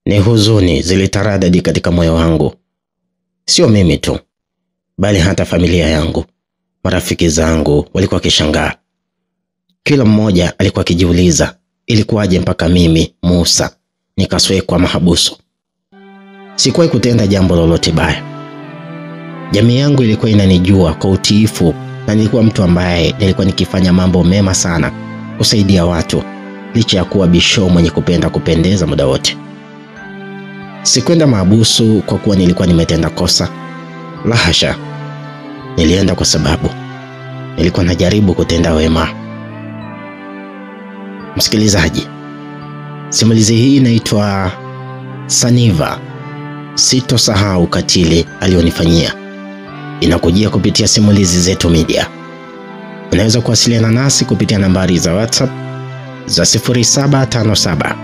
Ni huzuni zilitaradadi katika moyo wangu. Sio mimi tu, bali hata familia yangu. Marafiki zangu walikuwa kishangaa. Kila mmoja alikuwa kijiuliza, ilikuwaje mpaka mimi, Musa, nikaswekwa mahabusu. Sikuwahi kutenda jambo lolote baya. Jamii yangu ilikuwa inanijua kwa utiifu na nilikuwa mtu ambaye nilikuwa nikifanya mambo mema sana kusaidia watu, licha ya kuwa bisho mwenye kupenda kupendeza muda wote. Sikwenda mahabusu kwa kuwa nilikuwa nimetenda kosa. La hasha. Nilienda kwa sababu nilikuwa najaribu kutenda wema. Msikilizaji, simulizi hii inaitwa Saniva, Sitosahau Ukatili Alionifanyia. Inakujia kupitia Simulizi Zetu Media. Unaweza kuwasiliana nasi kupitia nambari za WhatsApp za 0757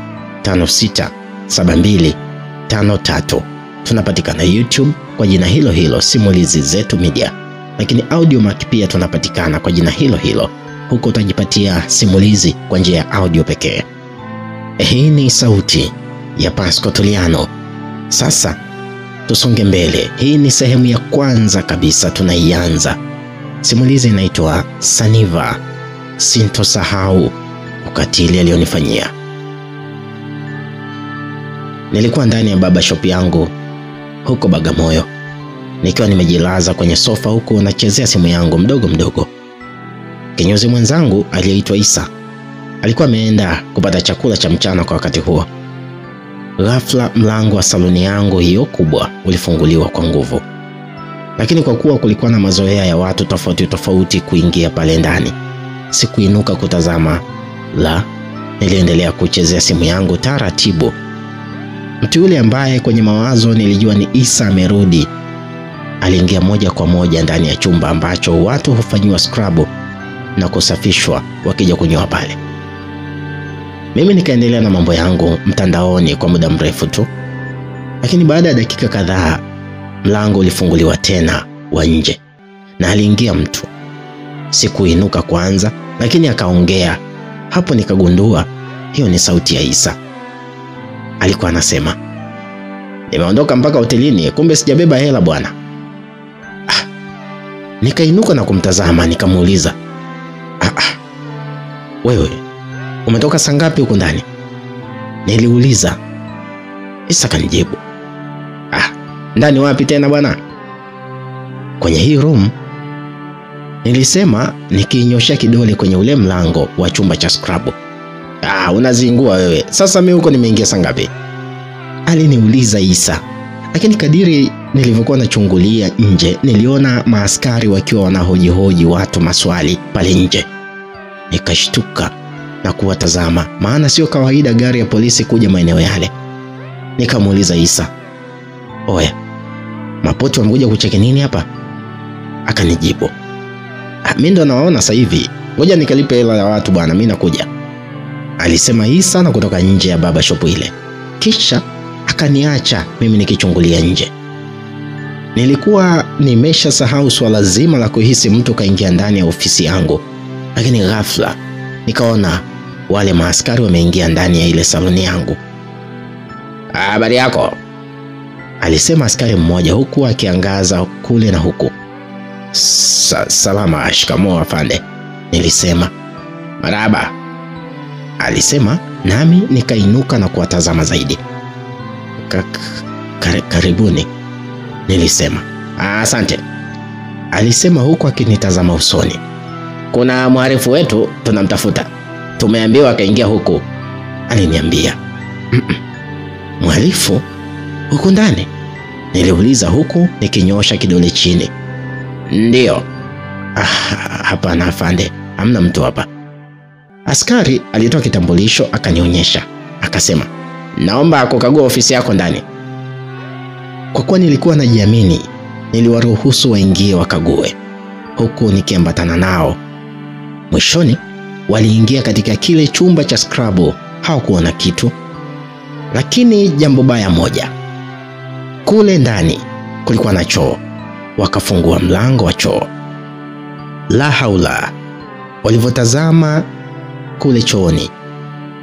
56 7253. Tunapatikana YouTube kwa jina hilo hilo, Simulizi Zetu Media. Lakini Audiomack pia tunapatikana kwa jina hilo hilo. Huko utajipatia simulizi kwa njia ya audio pekee. Hii ni sauti ya Pasco Tuliano. Sasa tusonge mbele. Hii ni sehemu ya kwanza kabisa tunaianza. Simulizi inaitwa Saniva, Sitosahau Ukatili Alionifanyia. Nilikuwa ndani ya baba shop yangu huko Bagamoyo, nikiwa nimejilaza kwenye sofa huko nachezea simu yangu mdogo. Kinyozi mwenzangu aliyeitwa Isa alikuwa ameenda kupata chakula cha mchana kwa wakati huo. Ghafla mlango wa saloni yangu hiyo kubwa ulifunguliwa kwa nguvu. Lakini kwa kuwa kulikuwa na mazoea ya watu tofauti kuingia pale ndani, sikuinuka kutazama. La, niliendelea kuchezea simu yangu taratibu. Mtu yule ambaye kwenye mawazo nilijua ni Isa amerudi, aliingia moja kwa moja ndani ya chumba ambacho watu hufanywa scrub na kusafishwa wakija kunyoa pale. Mimi nikaendelea na mambo yangu mtandaoni kwa muda mrefu tu. Lakini baada ya dakika kadhaa, mlango ulifunguliwa tena wa nje na aliingia mtu. Sikuinuka kwanza, lakini akaongea. Hapo nikagundua hiyo ni sauti ya Isa. Alikuwa anasema, "Nimeondoka mpaka hotelini, kumbe sijabeba hela bwana." Nikainuka na kumtazama, nikamuuliza, "Wewe umetoka saa ngapi huko ndani?" Niliuliza. Isa kanijibu, "Ndani wapi tena bwana?" "Kwenye hii room." Nilisema nikinyosha kidole kwenye ule mlango wa chumba cha scrub. Unazingua wewe. Sasa mimi huko nimeingia saa ngapi?" aliniuliza Isa. Lakini kadiri nilivyokuwa nachungulia nje, niliona maaskari wakiwa wanahojihoji watu maswali pale nje. Nikashtuka na kuwatazama, maana sio kawaida gari ya polisi kuja maeneo yale. Nikamuuliza Isa, "Oya, mapoto wamekuja kucheki nini hapa?" Akanijibu, "Mimi ndo nawaona sasa hivi. Ngoja nikalipe hela ya watu bwana, mimi nakuja." Alisema Isa na kutoka nje ya baba shop ile. Kisha akaniacha mimi nikichungulia nje. Nilikuwa nimeshasahau swala zima la kuhisi mtu kaingia ndani ya ofisi yangu. Lakini ghafla nikaona wale maaskari wameingia ndani ya ile saloni yangu. "Habari yako?" alisema askari mmoja huku akiangaza kule na huku. "Salama, shikamoo afande." Nilisema. "Marhaba," alisema, nami nikainuka na kuwatazama zaidi. Karibuni," nilisema. "Asante," alisema huku akinitazama usoni. "Kuna mhalifu wetu tunamtafuta. Tumeambiwa akaingia huku," aliniambia. "Mhalifu huko ndani?" niliuliza huku nikinyosha kidole chini. "Ndio." "Hapana afande, hamna mtu hapa." Askari alitoa kitambulisho akanionyesha. Akasema, "Naomba kukagua ofisi yako ndani." Kwa kuwa nilikuwa najiamini, niliwaruhusu waingie wakague, huku nikiambatana nao. Mwishoni waliingia katika kile chumba cha scrub. Hawakuona kitu. Lakini jambo baya moja, kule ndani kulikuwa na choo. Wakafungua mlango wa choo. La haula. Walivotazama kule chooni,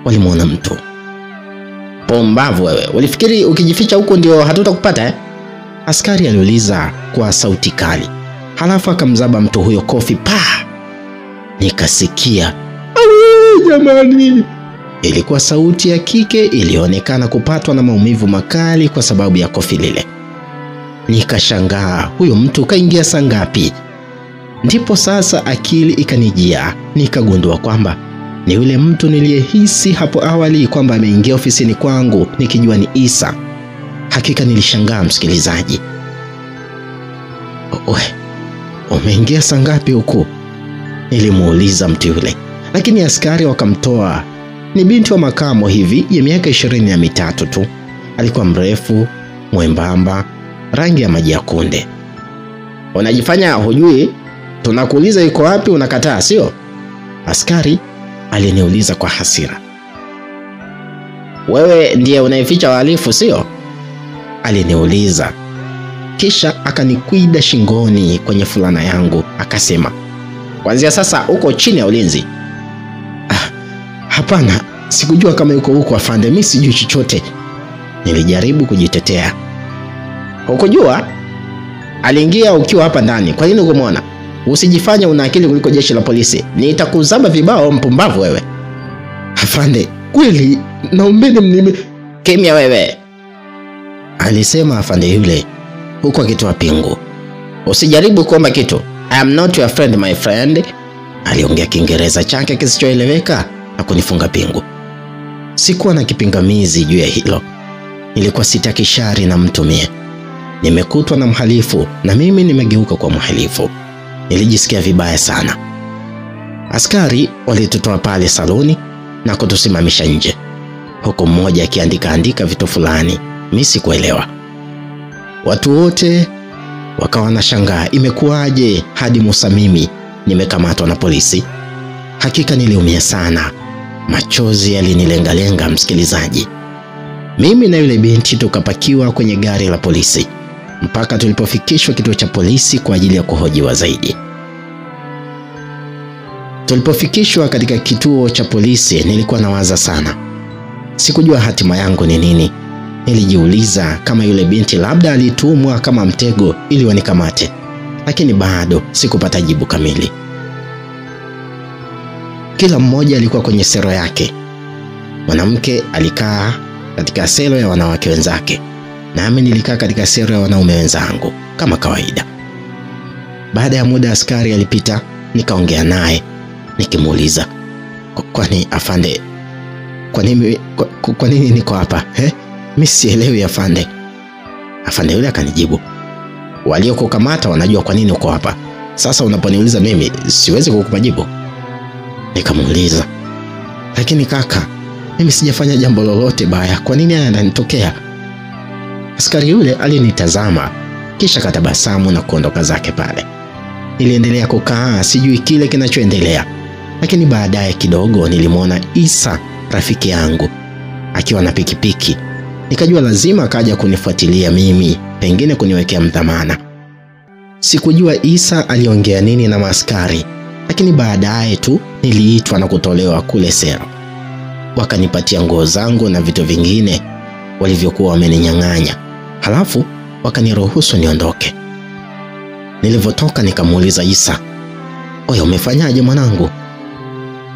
walimuona mtu. Pombavu wewe, ulifikiri ukijificha huko ndio hatutakupata eh? Askari aliuliza kwa sauti kali. Halafu akamzaba mtu huyo kofi pa. Nikasikia, jamani. Ilikuwa sauti ya kike ilionekana kupatwa na maumivu makali kwa sababu ya kofi lile. Nikashangaa, huyo mtu kaingia saa ngapi? Ndipo sasa akili ikanijia, nikagundua kwamba ni yule mtu niliyehisi hapo awali kwamba ameingia ofisini kwangu nikijua ni Isa. Hakika nilishangaa msikilizaji. Umeingia saa ngapi huko? Nilimuuliza mtu yule, lakini askari wakamtoa. Ni binti wa makamo hivi ya miaka 23 tu. Alikuwa mrefu, mwembamba, rangi ya maji ya kunde. Unajifanya hujui? Tunakuuliza yuko wapi unakataa, sio? Askari aliniuliza kwa hasira. Wewe ndiye unayeficha wahalifu, sio? Aliniuliza. Kisha akanikwida shingoni kwenye fulana yangu, akasema, kuanzia sasa uko chini ya ulinzi. Hapana, sikujua kama yuko huko afande, mimi sijui chochote. Nilijaribu kujitetea. Hukujua? Aliingia ukiwa hapa ndani. Kwa nini ukumwona? Usijifanye una akili kuliko jeshi la polisi. Nitakuzaba vibao mpumbavu wewe. Afande, kweli naombeni mnime. Kimya wewe, alisema afande yule huko akitoa pingu. Usijaribu kuomba kitu. I am not your friend my friend. Aliongea Kiingereza chake kisichoeleweka na kunifunga pingu. Sikuwa na kipingamizi juu ya hilo. Nilikuwa sitaki shari na mtu mie. Nimekutwa na mhalifu na mimi nimegeuka kwa mhalifu. Nilijisikia vibaya sana. Askari walitutoa pale saloni na kutusimamisha nje, huko mmoja akiandika vitu fulani mimi sikuelewa. Watu wote wakawa wanashangaa imekuwaje hadi Musa mimi nimekamatwa na polisi. Hakika niliumia sana. Machozi yalinilenga msikilizaji. Mimi na yule binti tukapakiwa kwenye gari la polisi mpaka tulipofikishwa kituo cha polisi kwa ajili ya kuhojiwa zaidi. Tulipofikishwa katika kituo cha polisi nilikuwa nawaza sana. Sikujua hatima yangu ni nini. Nilijiuliza kama yule binti labda alitumwa kama mtego ili wanikamate, lakini bado sikupata jibu kamili. Kila mmoja alikuwa kwenye sero yake. Mwanamke alikaa katika sero ya wanawake wenzake, nami nilikaa katika sero ya wanaume wenzangu kama kawaida. Baada ya muda askari alipita, nikaongea naye nikimuuliza, kwani afande, kwa nini niko hapa? Mimi sielewi afande. Afande yule akanijibu, waliokukamata wanajua kwa nini uko hapa. Sasa unaponiuliza mimi siwezi kukupa jibu. Nikamuuliza, lakini kaka, mimi sijafanya jambo lolote baya, kwa nini haya yananitokea? Askari yule alinitazama kisha katabasamu na kuondoka zake pale. Niliendelea kukaa sijui kile kinachoendelea, lakini baadaye kidogo nilimwona Isa rafiki yangu akiwa na pikipiki. Nikajua lazima akaja kunifuatilia mimi, pengine kuniwekea mdhamana. Sikujua Isa aliongea nini na maaskari, lakini baadaye tu niliitwa na kutolewa kule sero. Wakanipatia nguo zangu na vitu vingine walivyokuwa wameninyang'anya. Halafu wakaniruhusu niondoke. Nilivyotoka nikamuuliza Isa, "Oya, umefanyaje mwanangu?"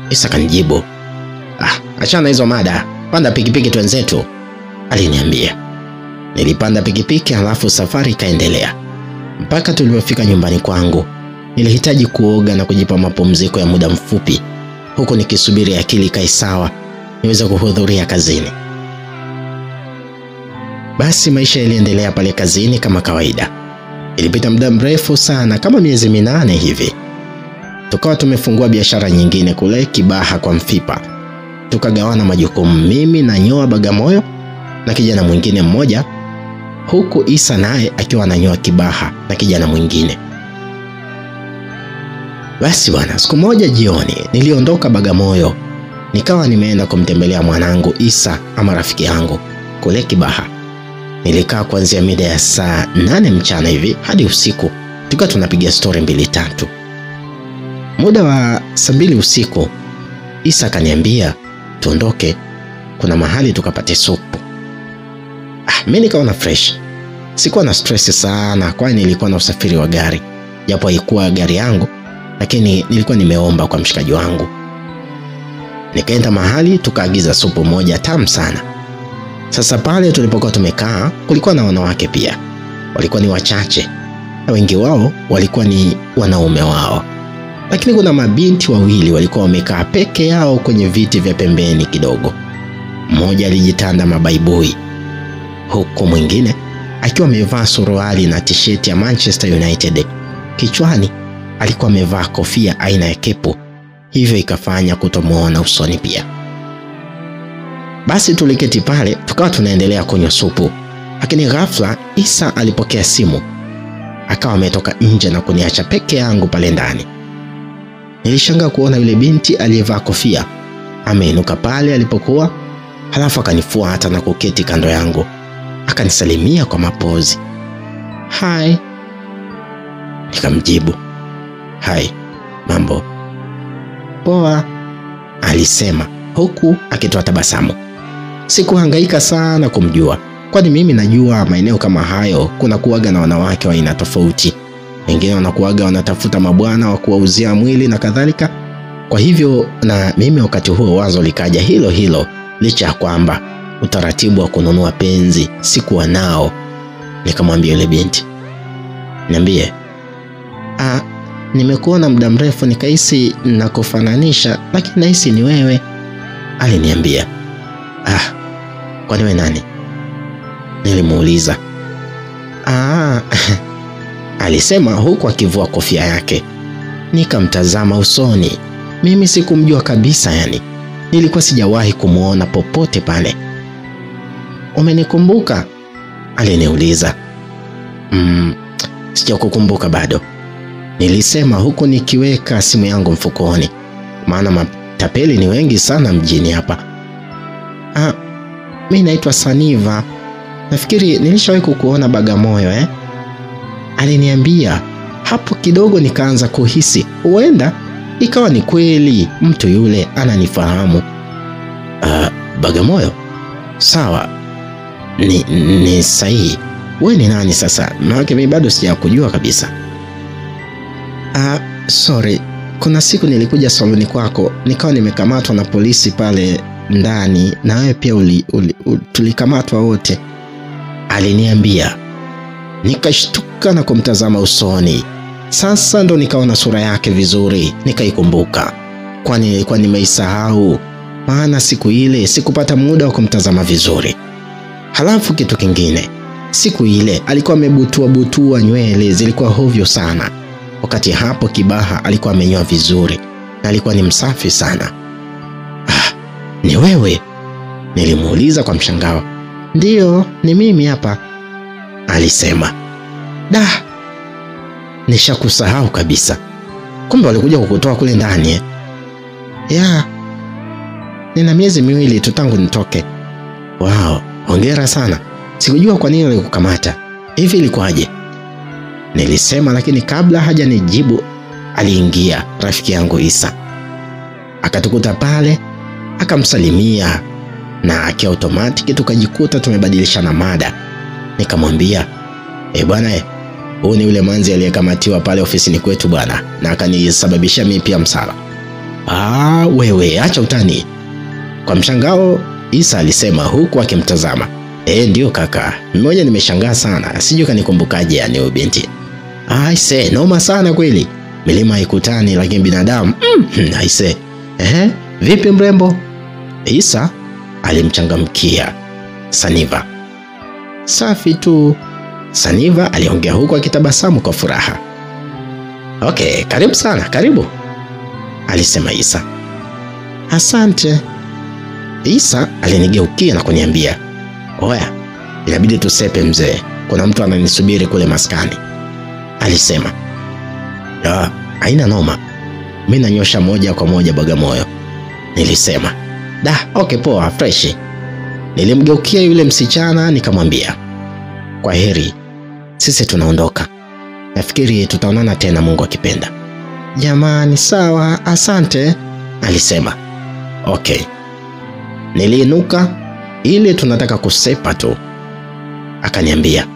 Isa kanijibu, achana hizo mada, panda pikipiki twenzetu," aliniambia. Nilipanda pikipiki halafu safari ikaendelea. Mpaka tulipofika nyumbani kwangu, nilihitaji kuoga na kujipa mapumziko ya muda mfupi, huku nikisubiri akili ikae sawa niweze kuhudhuria kazini. Basi maisha yaliendelea pale kazini kama kawaida. Ilipita muda mrefu sana, kama miezi 8 hivi. Tukawa tumefungua biashara nyingine kule Kibaha kwa Mfipa. Tukagawana majukumu, mimi na Nyoa Bagamoyo na kijana mwingine mmoja, huku Isa naye akiwa ananyoa Kibaha na kijana mwingine. Basi bwana, siku moja jioni niliondoka Bagamoyo, nikawa nimeenda kumtembelea mwanangu Isa ama rafiki yangu kule Kibaha. Nilikaa kuanzia mida ya saa 8 mchana hivi hadi usiku, tukawa tunapiga story 2-3. Muda wa saa 2 usiku Isa kaniambia tuondoke, kuna mahali tukapate supu. Mimi nikaona fresh. Sikuwa na stress sana kwani nilikuwa na usafiri wa gari. Japo haikuwa gari yangu, lakini nilikuwa nimeomba kwa mshikaji wangu. Nikaenda mahali tukaagiza supu moja tamu sana. Sasa pale tulipokuwa tumekaa kulikuwa na wanawake pia. Walikuwa ni wachache na wengi wao walikuwa ni wanaume wao. Lakini kuna mabinti wawili walikuwa wamekaa peke yao kwenye viti vya pembeni kidogo. Mmoja alijitanda mabaibui, huku mwingine akiwa amevaa suruali na t-shirt ya Manchester United. Kichwani alikuwa amevaa kofia aina ya kepu, hivyo ikafanya kutomuona usoni pia. Basi tuliketi pale tukawa tunaendelea kunywa supu. Lakini ghafla Isa alipokea simu. Akawa ametoka nje na kuniacha peke yangu pale ndani. Nilishangaa kuona yule binti aliyevaa kofia ameinuka pale alipokuwa, halafu akanifuata na kuketi kando yangu. Akanisalimia kwa mapozi. "Hi." Nikamjibu, "Hi, mambo?" "Poa," alisema huku akitoa tabasamu. Sikuhangaika sana kumjua, kwani mimi najua maeneo kama hayo kuna kuaga na wanawake wa aina tofauti. Wengine wanakuaga wanatafuta mabwana wa kuwauzia mwili na kadhalika. Kwa hivyo na mimi wakati huo wazo likaja hilo hilo, licha ya kwamba utaratibu wa kununua penzi sikuwa nao. Nikamwambia yule binti, "Niambie." "Nimekuona muda mrefu nikahisi nakufananisha, lakini nahisi ni wewe." Aliniambia. "Kwani wewe nani?" Nilimuuliza. Alisema huku akivua kofia yake. Nikamtazama usoni. Mimi sikumjua kabisa yani. Nilikuwa sijawahi kumuona popote pale. "Umenikumbuka?" aliniuliza. "Sijakukumbuka bado," nilisema huku nikiweka simu yangu mfukoni. Maana matapeli ni wengi sana mjini hapa. "Mimi naitwa Saniva. Nafikiri nilishawahi kukuona Bagamoyo aliniambia. Hapo kidogo nikaanza kuhisi huenda ikawa ni kweli mtu yule ananifahamu. "Bagamoyo? Sawa. Ni sahihi. Wewe ni nani sasa? Maana mimi bado sijakujua kabisa." Sorry. Kuna siku nilikuja saloni kwako, nikawa nimekamatwa na polisi pale ndani, na wewe pia tulikamatwa wote," aliniambia. Nikashtuka na kumtazama usoni. Sasa ndo nikaona sura yake vizuri, nikaikumbuka. Kwani nilikuwa nimeisahau, maana siku ile sikupata muda wa kumtazama vizuri. Halafu kitu kingine, siku ile alikuwa amebutua nywele, zilikuwa hovyo sana. Wakati hapo Kibaha alikuwa amenyoa vizuri na alikuwa ni msafi sana. "Ni wewe?" nilimuuliza kwa mshangao. "Ndio, ni mimi hapa," alisema. Nishakusahau kabisa. Kumbe walikuja kukutoa kule ndani nina miezi 2 tu tangu nitoke." "Wow, hongera sana. Sikujua kwa nini walikukamata. Hivi ilikuwaje?" nilisema, lakini kabla hajanijibu aliingia rafiki yangu Isa. Akatukuta pale, akamsalimia na kiautomatiki tukajikuta tumebadilishana mada. Nikamwambia, bwana huyu ni yule manzi aliyekamatiwa pale ofisini kwetu bwana, na akanisababisha mimi pia msala." Wewe acha utani." Kwa mshangao Isa alisema huku akimtazama. Ndio kaka, mmoja nimeshangaa sana. Sijui kanikumbukaje yani huyo binti." "Aise, noma sana kweli. Milima haikutani lakini binadamu." "Aise. Vipi mrembo?" Isa alimchangamkia Saniva. "Safi tu," Saniva aliongea huku akitabasamu kwa furaha. "Okay, karibu sana, karibu," alisema Isa. "Asante." Isa alinigeukia na kuniambia, "Oya, inabidi tusepe mzee. Kuna mtu ananisubiri kule maskani," alisema. Haina noma. Mimi nanyosha moja kwa moja Bagamoyo," nilisema. Okay poa, fresh." Nilimgeukia yule msichana nikamwambia, "Kwa heri. Sisi tunaondoka. Nafikiri tutaonana tena Mungu akipenda." "Jamani, sawa, asante," alisema. "Okay." Niliinuka ile tunataka kusepa tu. Akaniambia,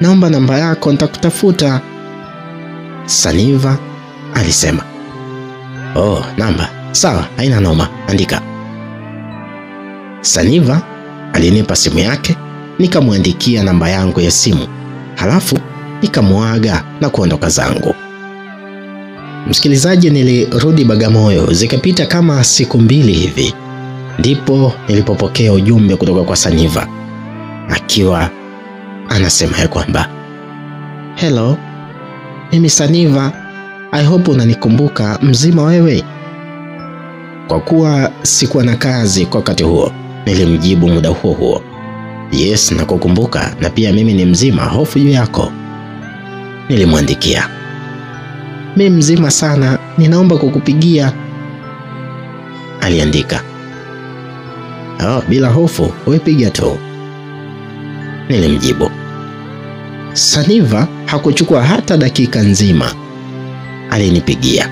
naomba namba yako nitakutafuta. Saniva alisema, oh, namba, sawa, haina noma, andika. Saniva alinipa simu yake, nikamwandikia namba yangu ya simu. Halafu nikamuaga na kuondoka zangu. Msikilizaji, nilirudi Bagamoyo, zikapita kama siku 2 hivi. Ndipo nilipopokea ujumbe kutoka kwa Saniva akiwa anasema ya kwamba, hello, mimi Saniva, I hope unanikumbuka, mzima wewe? Kwa kuwa sikuwa na kazi kwa wakati huo, nilimjibu muda huo, yes, nakukumbuka, na pia mimi ni mzima, hofu juu yako. Nilimwandikia, mimi mzima sana, ninaomba kukupigia. Aliandika, oh, bila hofu, wewe piga tu. Nilimjibu. Saniva hakuchukua hata dakika nzima, alinipigia.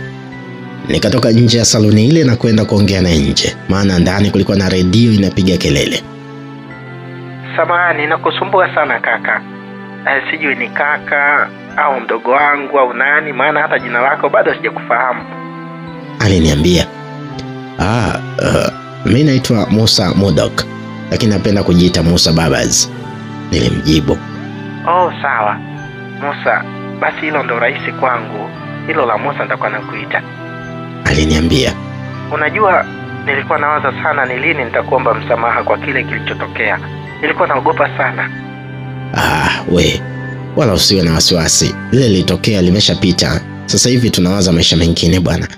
Nikatoka nje ya saloni ile na kwenda kuongea na nje, maana ndani kulikuwa na redio inapiga kelele. Samahani, nakusumbua sana kaka. Sijui ni kaka au mdogo wangu au nani, maana hata jina lako bado sijakufahamu. Aliniambia, mimi naitwa Musa Mudok, lakini napenda kujiita Musa Babas. Nilimjibu, oh, sawa Musa, basi hilo ndo rahisi kwangu, hilo la Musa nitakuwa nakuita. Aliniambia, unajua nilikuwa nawaza sana ni lini nitakuomba msamaha kwa kile kilichotokea. Nilikuwa naogopa sana. We, wala usiwe na wasiwasi, lile lilitokea limeshapita. Sasa hivi tunawaza maisha mengine bwana.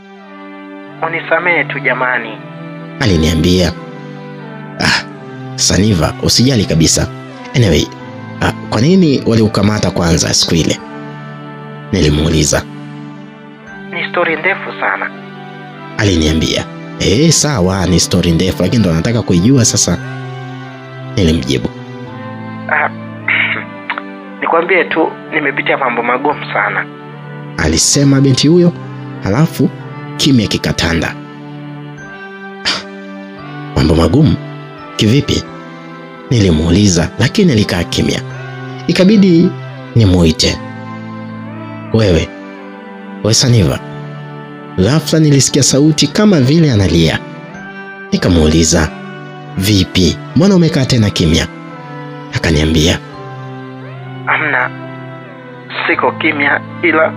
Unisamehe tu jamani. Aliniambia, Saniva, usijali kabisa. Anyway, kwa nini waliukamata kwanza siku ile? Nilimuuliza. Ni story ndefu sana. Aliniambia, sawa, ni story ndefu, lakini ndo nataka kuijua sasa. Nilimjibu, nikwambie tu nimepitia mambo magumu sana, alisema binti huyo. Halafu kimya kikatanda. Mambo magumu? Kivipi? Nilimuuliza, lakini alikaa kimya. Ikabidi nimuite. Wewe Saniva. Ghafla nilisikia sauti kama vile analia. Nikamuuliza, vipi? Mbona umekaa tena kimya? Akaniambia, amna, siko kimya ila.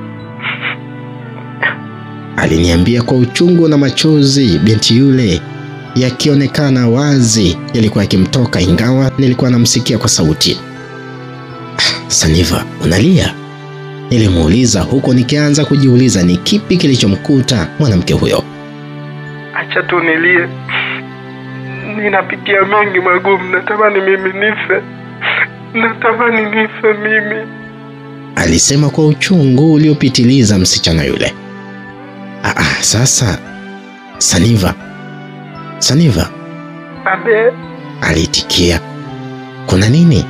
Aliniambia kwa uchungu na machozi, binti yule yakionekana wazi yalikuwa yakimtoka, ingawa nilikuwa namsikia kwa sauti. Saniva, unalia? Nilimuuliza huko nikianza kujiuliza ni kipi kilichomkuta mwanamke huyo. Acha tu nilie, ninapitia mengi magumu, natamani mimi nife. Natamani nife mimi, alisema kwa uchungu uliopitiliza msichana yule. Sasa Saniva. Abe, alitikia. Kuna nini?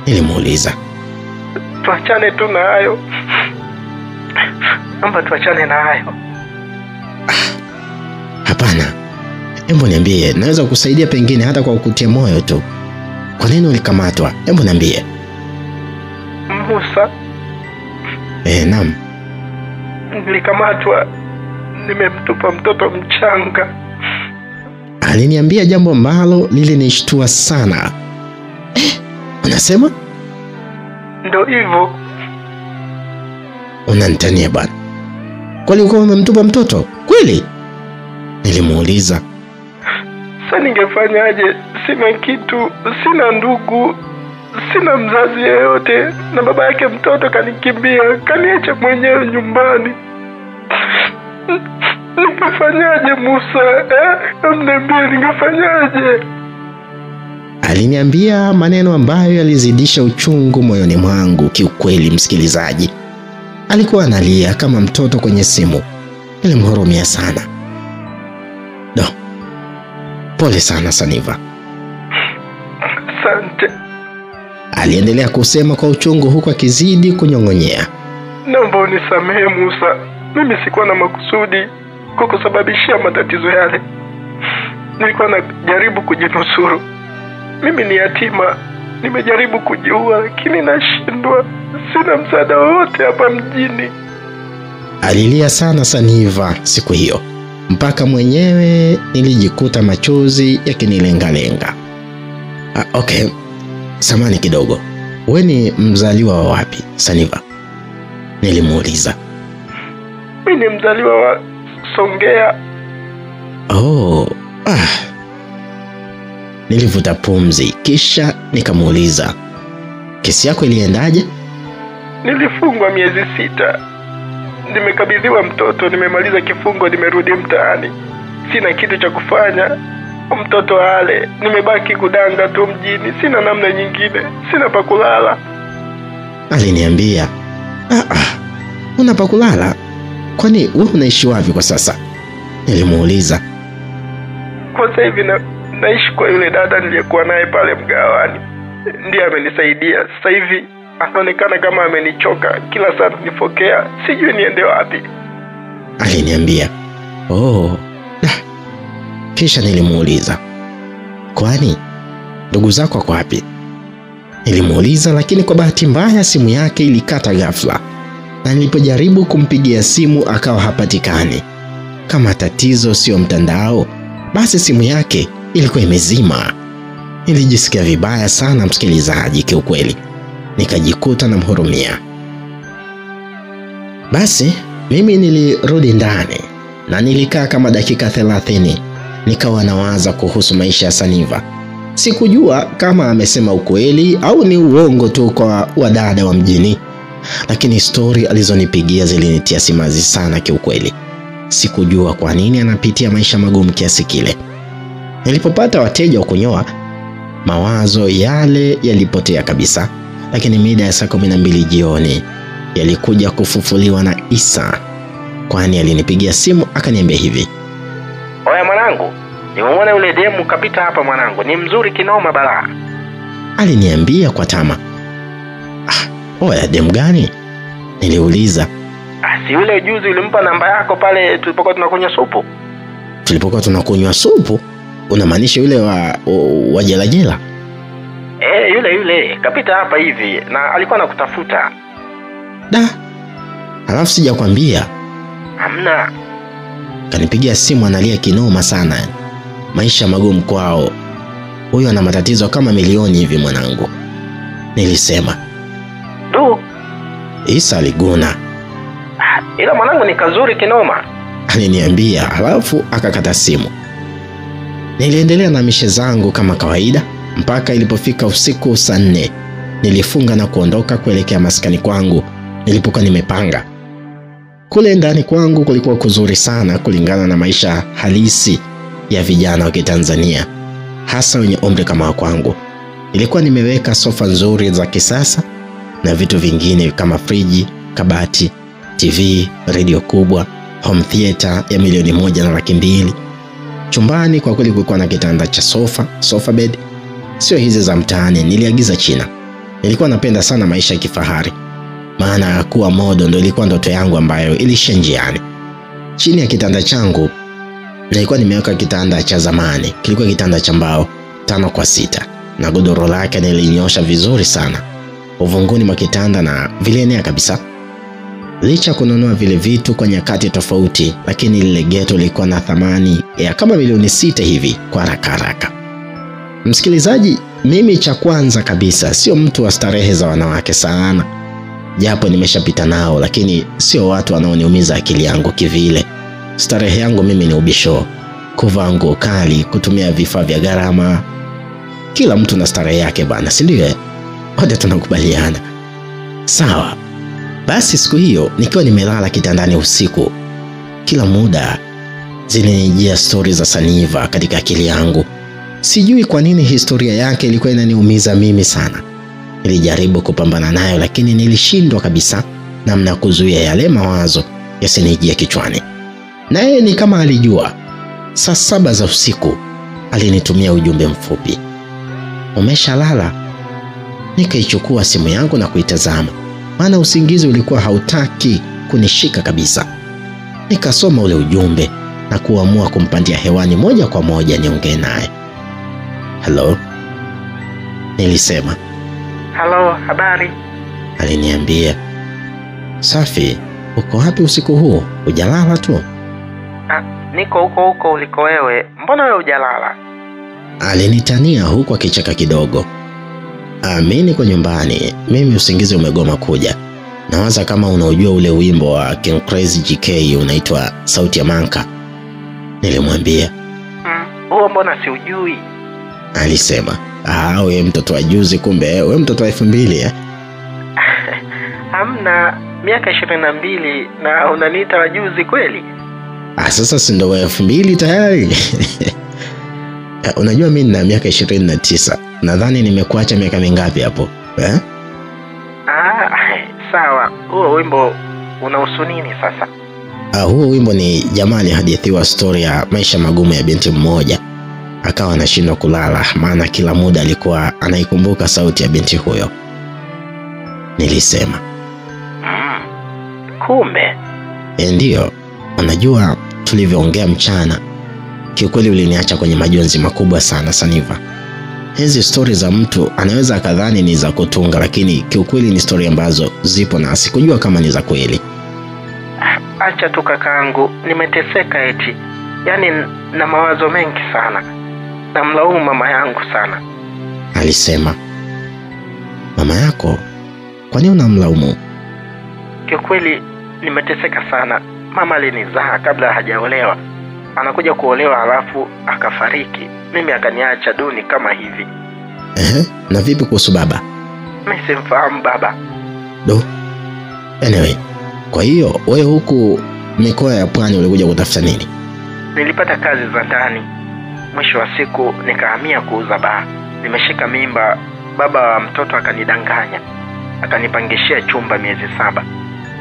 Nilimuuliza. Tuachane tu na hayo. Naomba tuachane na hayo. Hapana. Hebu niambie, naweza kukusaidia pengine hata kwa kukutia moyo tu. Kwa nini ulikamatwa? Hebu niambie. Musa. Naam. Nilikamatwa, nimemtupa mtoto mchanga. Aliniambia jambo ambalo lilinishtua sana. Unasema? Ndio hivyo. Unanitania bwana. Kwani uko umemtupa mtoto? Kweli? Nilimuuliza. Sasa ningefanyaje? Sina kitu, sina ndugu, sina mzazi yeyote, na baba yake mtoto kanikimbia, kaniacha mwenyewe nyumbani. Ningefanyaje Musa? Niambie ningefanyaje? Aliniambia maneno ambayo yalizidisha uchungu moyoni mwangu. Kiukweli msikilizaji, alikuwa analia kama mtoto kwenye simu. Nilimhurumia sana. Pole sana Saniva. Asante. Aliendelea kusema kwa uchungu huku akizidi kunyong'onyea. Naomba unisamehe Musa. Mimi sikuwa na makusudi kukusababishia matatizo yale. nilikuwa najaribu kujinusuru. Mimi ni yatima, nimejaribu kujiua lakini nashindwa. Sina msaada wowote hapa mjini. Alilia sana Saniva siku hiyo, mpaka mwenyewe nilijikuta machozi yakinilenga-lenga. Okay, samani kidogo. Wewe ni mzaliwa wa wapi, Saniva? Nilimuuliza. Mimi ni mzaliwa wa Songea. Oh, Nilivuta pumzi kisha nikamuuliza, kesi yako iliendaje? Nilifungwa miezi 6. Nimekabidhiwa mtoto, nimemaliza kifungo, nimerudi mtaani. Sina kitu cha kufanya. Mtoto ale, nimebaki kudanga tu mjini, sina namna nyingine, sina pa kulala. Aliniambia, una pa kulala? Kwani wewe unaishi wapi kwa sasa? Nilimuuliza. Kwa sasa hivi naishi kwa yule dada niliyekuwa naye pale mgawani. Ndiye amenisaidia. Sasa hivi anaonekana kama amenichoka, kila saa nifokea, sijui niende wapi. Aliniambia. Kisha nilimuuliza, kwani ndugu zako wako wapi? Nilimuuliza, lakini kwa bahati mbaya simu yake ilikata ghafla, na nilipojaribu kumpigia simu akawa hapatikani. Kama tatizo sio mtandao, basi simu yake ilikuwa imezima. Nilijisikia vibaya sana, msikilizaji, kiukweli. Nikajikuta na mhurumia. Basi mimi nilirudi ndani na nilikaa kama dakika 30. Nikawa nawaza kuhusu maisha ya Saniva. Sikujua kama amesema ukweli au ni uongo tu kwa wadada wa mjini, lakini story alizonipigia zilinitia simanzi sana kiukweli. Sikujua kwa nini anapitia maisha magumu kiasi kile. Nilipopata wateja wa kunyoa, mawazo yale yalipotea kabisa, lakini mida ya saa 12 jioni yalikuja kufufuliwa na Isa, kwani alinipigia simu akaniambia hivi, oya mwanangu, nimeona yule demu kapita hapa mwanangu, ni mzuri kinoma balaa. Aliniambia kwa tama. Oya, demu gani? Niliuliza. Si yule juzi ulimpa namba yako pale tulipokuwa tunakunywa supu. Tulipokuwa tunakunywa supu? Unamaanisha yule wa jelajela? Yule kapita hapa hivi na alikuwa anakutafuta. Alafu sijakwambia? Hamna. Kanipigia simu analia kinoma sana. Maisha magumu kwao. Huyo ana matatizo kama milioni hivi mwanangu. Nilisema. Isa aliguna. Ila mwanangu ni kazuri kinoma. Aliniambia, alafu akakata simu. Niliendelea na mishe zangu kama kawaida mpaka ilipofika usiku saa 4. Nilifunga na kuondoka kuelekea maskani kwangu nilipokuwa nimepanga. Kule ndani kwangu kulikuwa kuzuri sana kulingana na maisha halisi ya vijana wa Kitanzania, hasa wenye umri kama kwangu. Ilikuwa nimeweka sofa nzuri za kisasa na vitu vingine kama friji, kabati, TV, radio kubwa, home theater ya 1,200,000. Chumbani kwa kweli kulikuwa na kitanda cha sofa bed. Sio hizi za mtaani, niliagiza China. Nilikuwa napenda sana maisha ya kifahari, maana kuwa modo ndo ilikuwa ndoto yangu ambayo ilishia njiani. Chini ya kitanda changu nilikuwa nimeweka kitanda cha zamani. Kilikuwa kitanda cha mbao 5x6 na godoro lake nilinyosha vizuri sana uvunguni mwa kitanda na vilienea kabisa. Licha kununua vile vitu kwa nyakati tofauti, lakini lile geto lilikuwa na thamani ya kama milioni 6 hivi kwa haraka. Msikilizaji, mimi cha kwanza kabisa sio mtu wa starehe za wanawake sana. Japo nimeshapita nao, lakini sio watu wanaoniumiza akili yangu kivile. Starehe yangu mimi ni ubisho, kuvaa nguo kali, kutumia vifaa vya gharama. Kila mtu na starehe yake bana, si ndio? Wote tunakubaliana. Sawa. Basi siku hiyo nikiwa nimelala kitandani usiku, kila muda zilinijia stories za Saniva katika akili yangu. Sijui kwa nini historia yake ilikuwa inaniumiza mimi sana. Nilijaribu kupambana nayo, lakini nilishindwa kabisa namna kuzuia yale mawazo yasinijie kichwani. Naye ni kama alijua. Saa 7 za usiku alinitumia ujumbe mfupi, umeshalala? Nikaichukua simu yangu na kuitazama, maana usingizi ulikuwa hautaki kunishika kabisa. Nikasoma ule ujumbe, na kuamua kumpandia hewani moja kwa moja niongee naye. "Hello?" Nilisema. Halo, habari? Aliniambia, "Safi, uko wapi usiku huu? Hujalala tu?" Niko huko uliko wewe. Mbona wewe hujalala? Alinitania huku akicheka kidogo. Mimi niko nyumbani, mimi usingizi umegoma kuja. Nawaza kama unaujua ule wimbo wa King Crazy GK unaitwa Sauti ya Manka." Nilimwambia. Huo mbona siujui? Alisema, wewe mtoto wa juzi, kumbe wewe mtoto wa 2000 Hamna, miaka 22 na unaniita wa juzi kweli? Sasa si ndo 2000 tayari. Unajua mimi nina miaka 29. Nadhani nimekuacha miaka mingapi hapo? Sawa. Huo wimbo unahusu nini sasa? Huo wimbo ni jamaa alihadithiwa story ya maisha magumu ya binti mmoja. Akawa anashindwa kulala maana kila muda alikuwa anaikumbuka sauti ya binti huyo. Nilisema, kumbe. Ndio. Unajua tulivyoongea mchana, kiukweli uliniacha kwenye majonzi makubwa sana Saniva. Hizi story za mtu anaweza akadhani ni za kutunga, lakini kiukweli ni story ambazo zipo na sikujua kama ni za kweli. Acha tu kakaangu, nimeteseka eti. Yaani na mawazo mengi sana. Namlaumu mama yangu sana. Alisema. Mama yako? Kwa nini unamlaumu? Kiukweli nimeteseka sana. Mama alinizaa kabla hajaolewa. Anakuja kuolewa halafu akafariki. Mimi akaniacha duni kama hivi. Na vipi kuhusu baba? Mimi simfahamu baba. Anyway, kwa hiyo wewe huku mikoa ya Pwani ulikuja kutafuta nini? Nilipata kazi za ndani. Mwisho wa siku nikahamia kuuza baa. Nimeshika mimba, baba wa mtoto akanidanganya. Akanipangishia chumba miezi 7.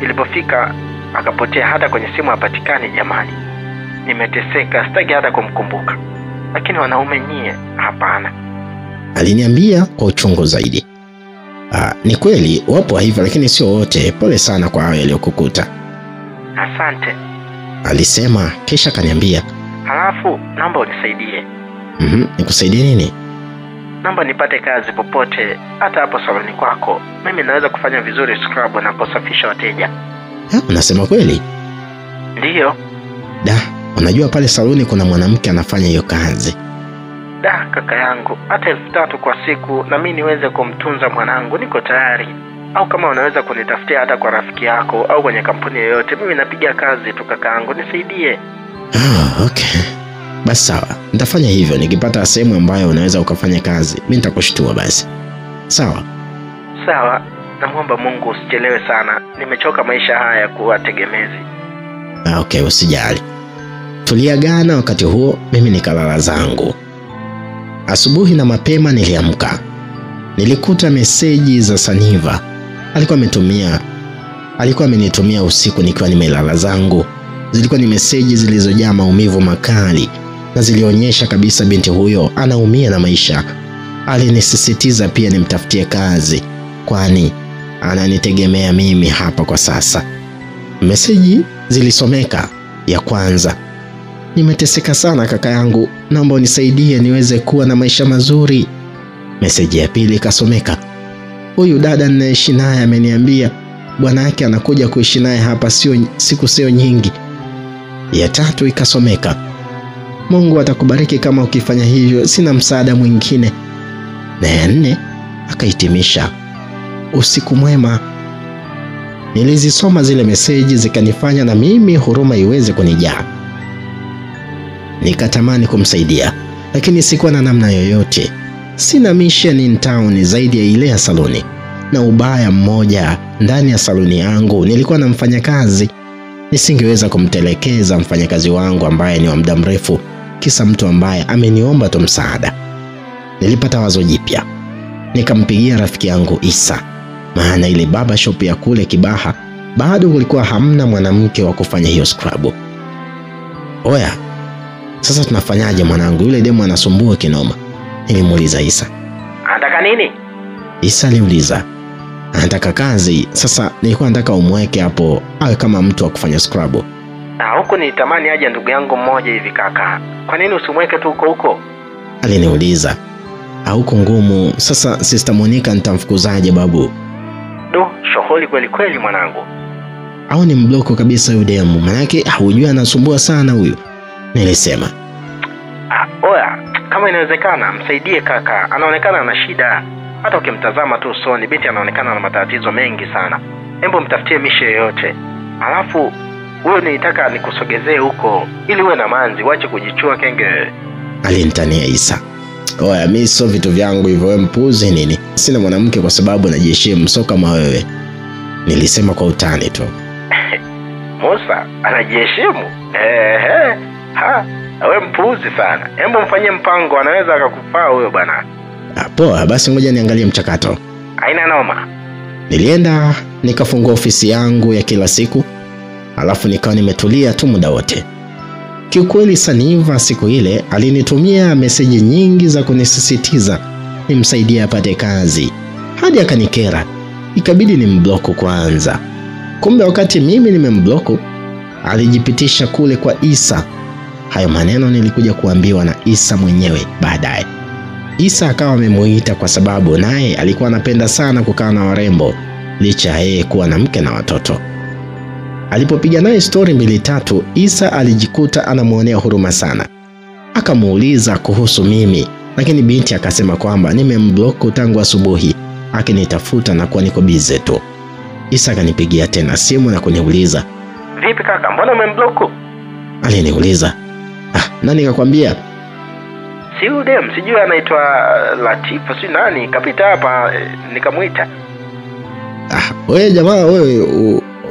Ilipofika akapotea, hata kwenye simu hapatikani jamani. Nimeteseka, sitaki hata kumkumbuka. Lakini wanaume nyie, hapana. Aliniambia kwa uchungu zaidi. Ni kweli wapo hivyo, lakini sio wote. Pole sana kwa hayo yaliyokukuta. Asante. Alisema kisha kaniambia, halafu naomba unisaidie. Nikusaidie nini? Naomba nipate kazi popote, hata hapo saloni kwako. Mimi naweza kufanya vizuri scrub na kusafisha wateja. Unasema kweli? Ndiyo. Unajua pale saloni kuna mwanamke anafanya hiyo kazi. Kaka yangu, hata 3000 kwa siku na mimi niweze kumtunza mwanangu, niko tayari. Au kama unaweza kunitafutia hata kwa rafiki yako au kwenye kampuni yoyote, mimi napiga kazi tu kaka yangu, nisaidie. Okay. Basi sawa, nitafanya hivyo. Nikipata sehemu ambayo unaweza ukafanya kazi, mimi nitakushtua basi. Sawa? Sawa. Namuomba Mungu usichelewe sana. Nimechoka maisha haya kuwa tegemezi. Okay, usijali. Tuliagana wakati huo, mimi nikalala zangu. Asubuhi na mapema niliamka. Nilikuta meseji za Saniva. Alikuwa amenitumia usiku nikiwa nimelala zangu. Zilikuwa ni meseji zilizojaa maumivu makali na zilionyesha kabisa binti huyo anaumia na maisha. Alinisisitiza pia nimtafutie kazi, kwani ananitegemea mimi hapa kwa sasa. Meseji zilisomeka. Ya kwanza: nimeteseka sana kaka yangu, naomba unisaidie niweze kuwa na maisha mazuri. Meseji ya pili ikasomeka: huyu dada ninaishi naye ameniambia bwana yake anakuja kuishi naye hapa siku sio nyingi. Ya tatu ikasomeka: Mungu atakubariki kama ukifanya hivyo, sina msaada mwingine. Na ya 4 akahitimisha: usiku mwema. Nilizisoma zile meseji zikanifanya na mimi huruma iweze kunijaa. Nikatamani kumsaidia, lakini sikuwa na namna yoyote. Sina mission in town zaidi ya ile ya saloni. Na ubaya mmoja, ndani ya saloni yangu nilikuwa na mfanyakazi. Nisingeweza kumtelekeza mfanyakazi wangu ambaye ni wa muda mrefu kisa mtu ambaye ameniomba tu msaada. Nilipata wazo jipya. Nikampigia rafiki yangu Isa, maana ile baba shop ya kule Kibaha bado kulikuwa hamna mwanamke wa kufanya hiyo scrub. Oya, sasa tunafanyaje mwanangu? Yule demo anasumbua kinoma. Nilimuuliza Isa. Anataka nini? Isa aliuliza. Anataka kazi. Sasa nilikuwa nataka umweke hapo awe kama mtu wa kufanya scrub. Huko nitamani aje ndugu yangu mmoja hivi kaka. Kwa nini usimweke tu huko? Aliniuliza. Huko ngumu. Sasa Sister Monica nitamfukuzaje babu? Shughuli kweli kweli mwanangu. Au ni mbloko kabisa yule demu? Manake hujui anasumbua sana huyu. Nilisema. Oya, kama inawezekana msaidie kaka. Anaonekana ana shida. Hata ukimtazama tu usoni binti anaonekana na matatizo mengi sana. Hebu mtafutie mishe yoyote. Alafu wewe nitaka nikusogezee huko ili uwe na manzi, wache kujichua kenge. Alinitania Isa. Oya, mimi sio vitu vyangu hivyo, wewe mpuzi nini? Sina mwanamke kwa sababu najiheshimu, sio kama wewe. Nilisema kwa utani tu. Musa anajiheshimu? Wewe mpuzi sana. Hebu mfanyie mpango, anaweza akakufaa huyo bwana. Poa, basi ngoja niangalie mchakato. Haina noma. Nilienda nikafungua ofisi yangu ya kila siku. Alafu nikawa nimetulia tu muda wote. Kiukweli Saniva siku ile alinitumia meseji nyingi za kunisisitiza nimsaidie apate kazi. Hadi akanikera. Ikabidi nimbloku kwanza. Kumbe wakati mimi nimembloku, alijipitisha kule kwa Isa. Hayo maneno nilikuja kuambiwa na Isa mwenyewe baadaye. Isa akawa amemuita kwa sababu naye alikuwa anapenda sana kukaa na warembo licha yeye kuwa na mke na watoto. Alipopiga naye story 2-3, Isa alijikuta anamuonea huruma sana. Akamuuliza kuhusu mimi, lakini binti akasema kwamba nimemblock tangu asubuhi, akinitafuta na kuwa niko busy tu. Isa akanipigia tena simu na kuniuliza, "Vipi kaka, mbona umemblock?" Aliniuliza, "Nani kakwambia?" "Si udem, sijui anaitwa Latifa, si nani, kapita hapa nikamuita." Wewe jamaa wewe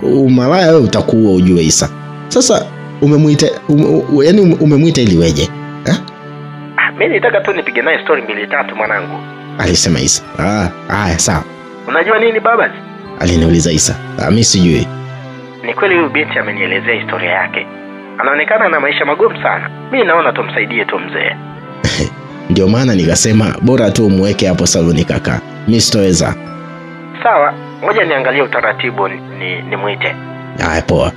umalaya wewe utakuwa ujue Isa. Sasa umemuita yani umemuita ili weje? Mimi nitaka tu nipige naye story 2-3 mwanangu. Alisema Isa. Haya sawa. "Unajua nini baba?" Aliniuliza Isa. Mimi sijui. Ni kweli huyu binti amenielezea historia yake. Anaonekana na maisha magumu sana. Mimi naona tumsaidie tu mzee. Ndio maana nikasema bora tu umweke hapo saloni kaka. Mimi sitoweza. Sawa, ngoja niangalie utaratibu nimuite. Haya poa.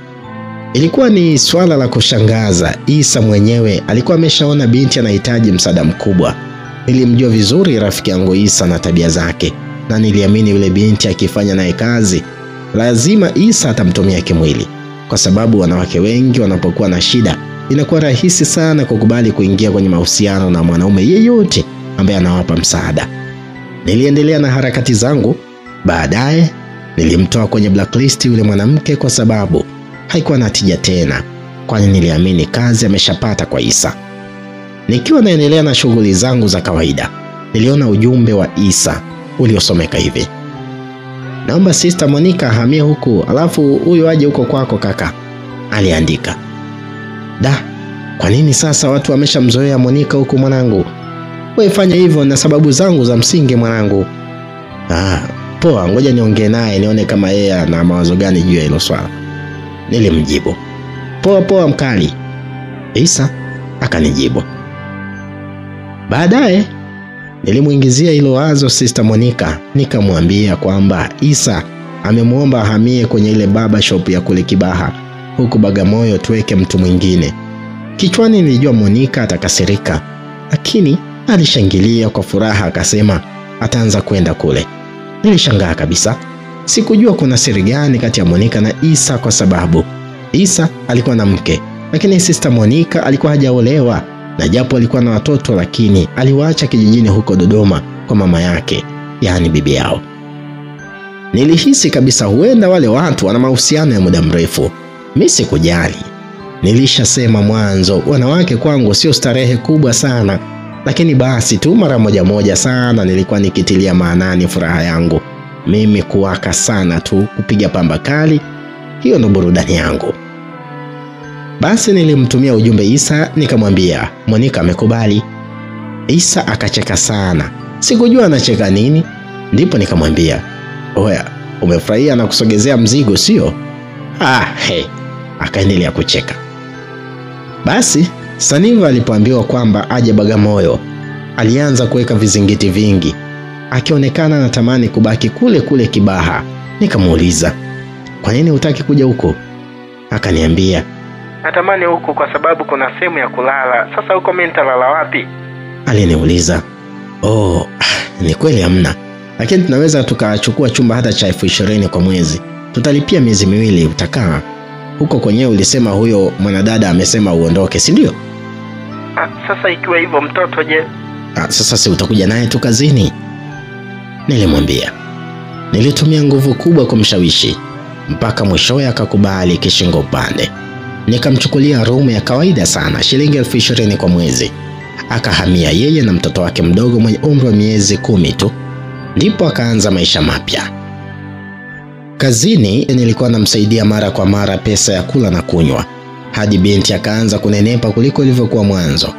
Ilikuwa ni swala la kushangaza. Isa mwenyewe alikuwa ameshaona binti anahitaji msaada mkubwa. Nilimjua vizuri rafiki yangu Isa na tabia zake, na niliamini yule binti akifanya naye kazi lazima Isa atamtumia kimwili, kwa sababu wanawake wengi wanapokuwa na shida inakuwa rahisi sana kukubali kuingia kwenye mahusiano na mwanaume yeyote ambaye anawapa msaada. Niliendelea na harakati zangu. Baadaye nilimtoa kwenye blacklist yule mwanamke kwa sababu haikuwa na tija tena, kwani niliamini kazi ameshapata kwa Isa. Nikiwa naendelea na shughuli zangu za kawaida, niliona ujumbe wa Isa uliosomeka hivi: "Naomba Sister Monica ahamie huku, alafu huyo aje huko kwako kaka." Aliandika. Kwa nini sasa watu wameshamzoea Monica huku mwanangu? Wewe fanya hivyo na sababu zangu za msingi mwanangu. Poa, ngoja niongee naye nione kama yeye ana mawazo gani juu ya hilo swala. Nilimjibu, "Poa mkali." Isa akanijibu. Baadaye nilimuingizia hilo wazo Sister Monica, nikamwambia kwamba Isa amemuomba ahamie kwenye ile baba shop ya kule Kibaha huku Bagamoyo, tuweke mtu mwingine. Kichwani nilijua Monica atakasirika, lakini alishangilia kwa furaha akasema ataanza kwenda kule. Nilishangaa kabisa. Sikujua kuna siri gani kati ya Monica na Isa, kwa sababu Isa alikuwa na mke, lakini Sister Monica alikuwa hajaolewa, na japo alikuwa na watoto lakini aliwaacha kijijini huko Dodoma kwa mama yake, yani bibi yao. Nilihisi kabisa huenda wale watu wana mahusiano ya muda mrefu. Mimi sikujali. Nilishasema mwanzo wanawake kwangu sio starehe kubwa sana, lakini basi tu mara moja sana nilikuwa nikitilia maanani furaha yangu. Mimi kuwaka sana tu, kupiga pamba kali, hiyo ndo burudani yangu. Basi nilimtumia ujumbe Isa nikamwambia Monica amekubali. Isa akacheka sana. Sikujua anacheka nini. Ndipo nikamwambia, "Oya, umefurahia na kusogezea mzigo sio?" Akaendelea kucheka. Basi Saniva alipoambiwa kwamba aje Bagamoyo, alianza kuweka vizingiti vingi, akionekana anatamani kubaki kule kule Kibaha. Nikamuuliza, "Kwa nini hutaki kuja huko?" Akaniambia, natamani huku kwa sababu kuna sehemu ya kulala. Sasa huko mimi nitalala wapi? Aliniuliza. Ni kweli hamna. Lakini tunaweza tukachukua chumba hata cha 20,000 kwa mwezi. Tutalipia miezi 2 utakaa. Huko kwenyewe ulisema huyo mwanadada amesema uondoke, si ndio? Sasa ikiwa hivyo mtoto je? Sasa si utakuja naye tu kazini? Nilimwambia. Nilitumia nguvu kubwa kumshawishi mpaka mwishowe akakubali kishingo upande. Nikamchukulia room ya kawaida sana, shilingi 20,000 kwa mwezi. Akahamia yeye na mtoto wake mdogo mwenye umri wa miezi 10 tu. Ndipo akaanza maisha mapya. Kazini nilikuwa namsaidia mara kwa mara pesa ya kula na kunywa, hadi binti akaanza kunenepa kuliko ilivyokuwa mwanzo.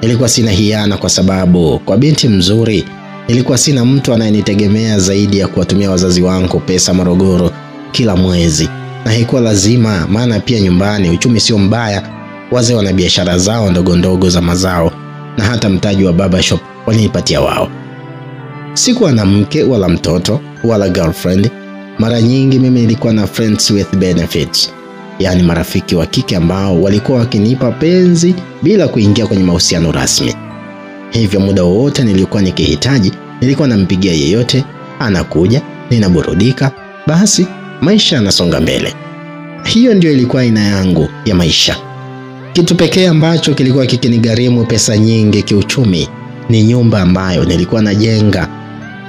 Nilikuwa sina hiana kwa sababu kwa binti mzuri nilikuwa sina mtu anayenitegemea zaidi ya kuwatumia wazazi wangu pesa Morogoro kila mwezi. Na haikuwa lazima, maana pia nyumbani uchumi sio mbaya. Wazee wana biashara zao ndogo ndogo za mazao, na hata mtaji wa baba shop walinipatia wao. Sikuwa na mke wala mtoto wala girlfriend. Mara nyingi mimi nilikuwa na friends with benefits, yani marafiki wa kike ambao walikuwa wakinipa penzi bila kuingia kwenye mahusiano rasmi. Hivyo muda wote nilikuwa nikihitaji, nilikuwa nampigia yeyote, anakuja, ninaburudika, basi maisha yanasonga mbele. Hiyo ndio ilikuwa aina yangu ya maisha. Kitu pekee ambacho kilikuwa kikinigharimu pesa nyingi kiuchumi ni nyumba ambayo nilikuwa najenga.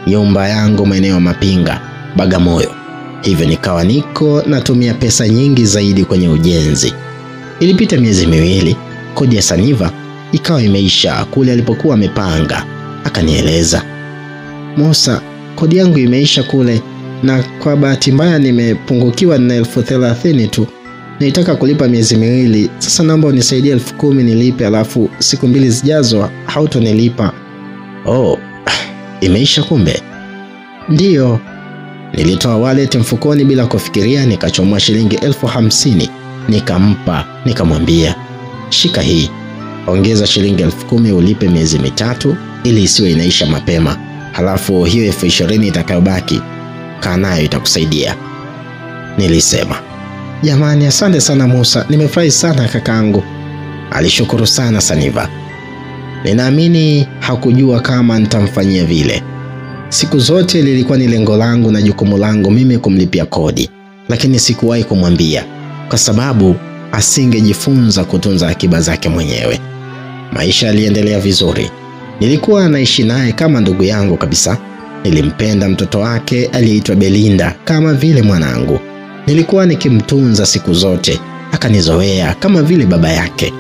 Nyumba yangu maeneo ya Mapinga, Bagamoyo. Hivyo nikawa niko natumia pesa nyingi zaidi kwenye ujenzi. Ilipita miezi 2, kodi ya Saniva ikawa imeisha kule alipokuwa amepanga. Akanieleza, "Musa, kodi yangu imeisha kule na kwa bahati mbaya nimepungukiwa na 30,000 tu. Nitaka kulipa miezi 2. Sasa naomba unisaidie 10,000 nilipe, alafu siku 2 zijazo hautonilipa." Imeisha kumbe? Ndiyo. Nilitoa wallet mfukoni bila kufikiria, nikachomoa shilingi 50,000 nikampa, nikamwambia, "Shika hii. Ongeza shilingi 10,000 ulipe miezi 3 ili isiwe inaisha mapema. Halafu hiyo 20,000 itakayobaki kaa nayo itakusaidia." Nilisema, "Jamani, asante sana Musa, nimefurahi sana kakaangu." Alishukuru sana Saniva. Ninaamini hakujua kama nitamfanyia vile. Siku zote lilikuwa ni lengo langu na jukumu langu mimi kumlipia kodi, lakini sikuwahi kumwambia kwa sababu asingejifunza kutunza akiba zake mwenyewe. Maisha yaliendelea vizuri. Nilikuwa naishi naye kama ndugu yangu kabisa. Nilimpenda mtoto wake aliyeitwa Belinda kama vile mwanangu. Nilikuwa nikimtunza siku zote, akanizoea kama vile baba yake.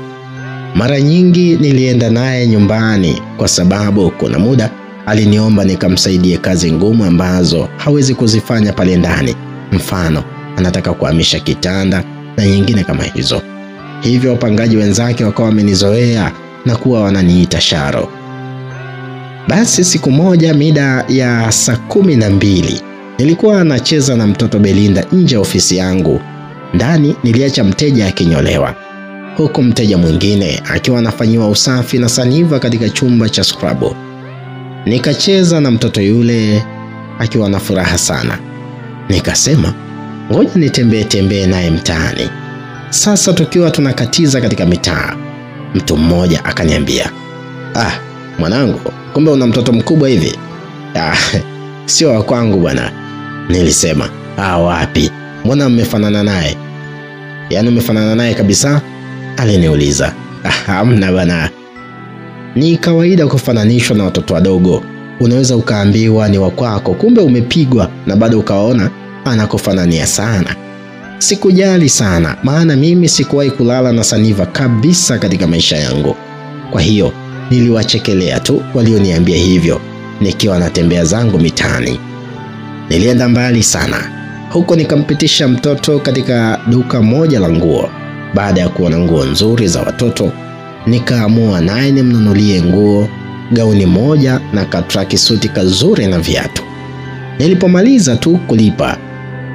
Mara nyingi nilienda naye nyumbani kwa sababu kuna muda aliniomba nikamsaidie kazi ngumu ambazo hawezi kuzifanya pale ndani. Mfano, anataka kuhamisha kitanda na nyingine kama hizo. Hivyo wapangaji wenzake wakawa wamenizoea na kuwa wananiita Sharo. Basi siku moja mida ya saa 12 nilikuwa nacheza na mtoto Belinda nje ya ofisi yangu. Ndani niliacha mteja akinyolewa, huku mteja mwingine akiwa anafanyiwa usafi na Saniva katika chumba cha scrub. Nikacheza na mtoto yule akiwa na furaha sana. Nikasema, ngoja nitembee naye mtaani. Sasa tukiwa tunakatiza katika mitaa, mtu mmoja akaniambia, "Mwanangu, kumbe una mtoto mkubwa hivi?" "Sio wa kwangu bwana." Nilisema, "Wapi? Mbona mmefanana naye?" "Yaani umefanana naye kabisa?" Aliniuliza. "Hamna bwana. Ni kawaida kufananishwa na watoto wadogo. Unaweza ukaambiwa ni wa kwako, kumbe umepigwa na bado ukaona anakufanania sana." Sikujali sana, maana mimi sikuwahi kulala na Saniva kabisa katika maisha yangu. Kwa hiyo niliwachekelea tu walioniambia hivyo nikiwa natembea zangu mitaani. Nilienda mbali sana. Huko nikampitisha mtoto katika duka moja la nguo. Baada ya kuona nguo nzuri za watoto, nikaamua naye nimnunulie nguo, gauni moja na katraki suti kazuri na viatu. Nilipomaliza tu kulipa,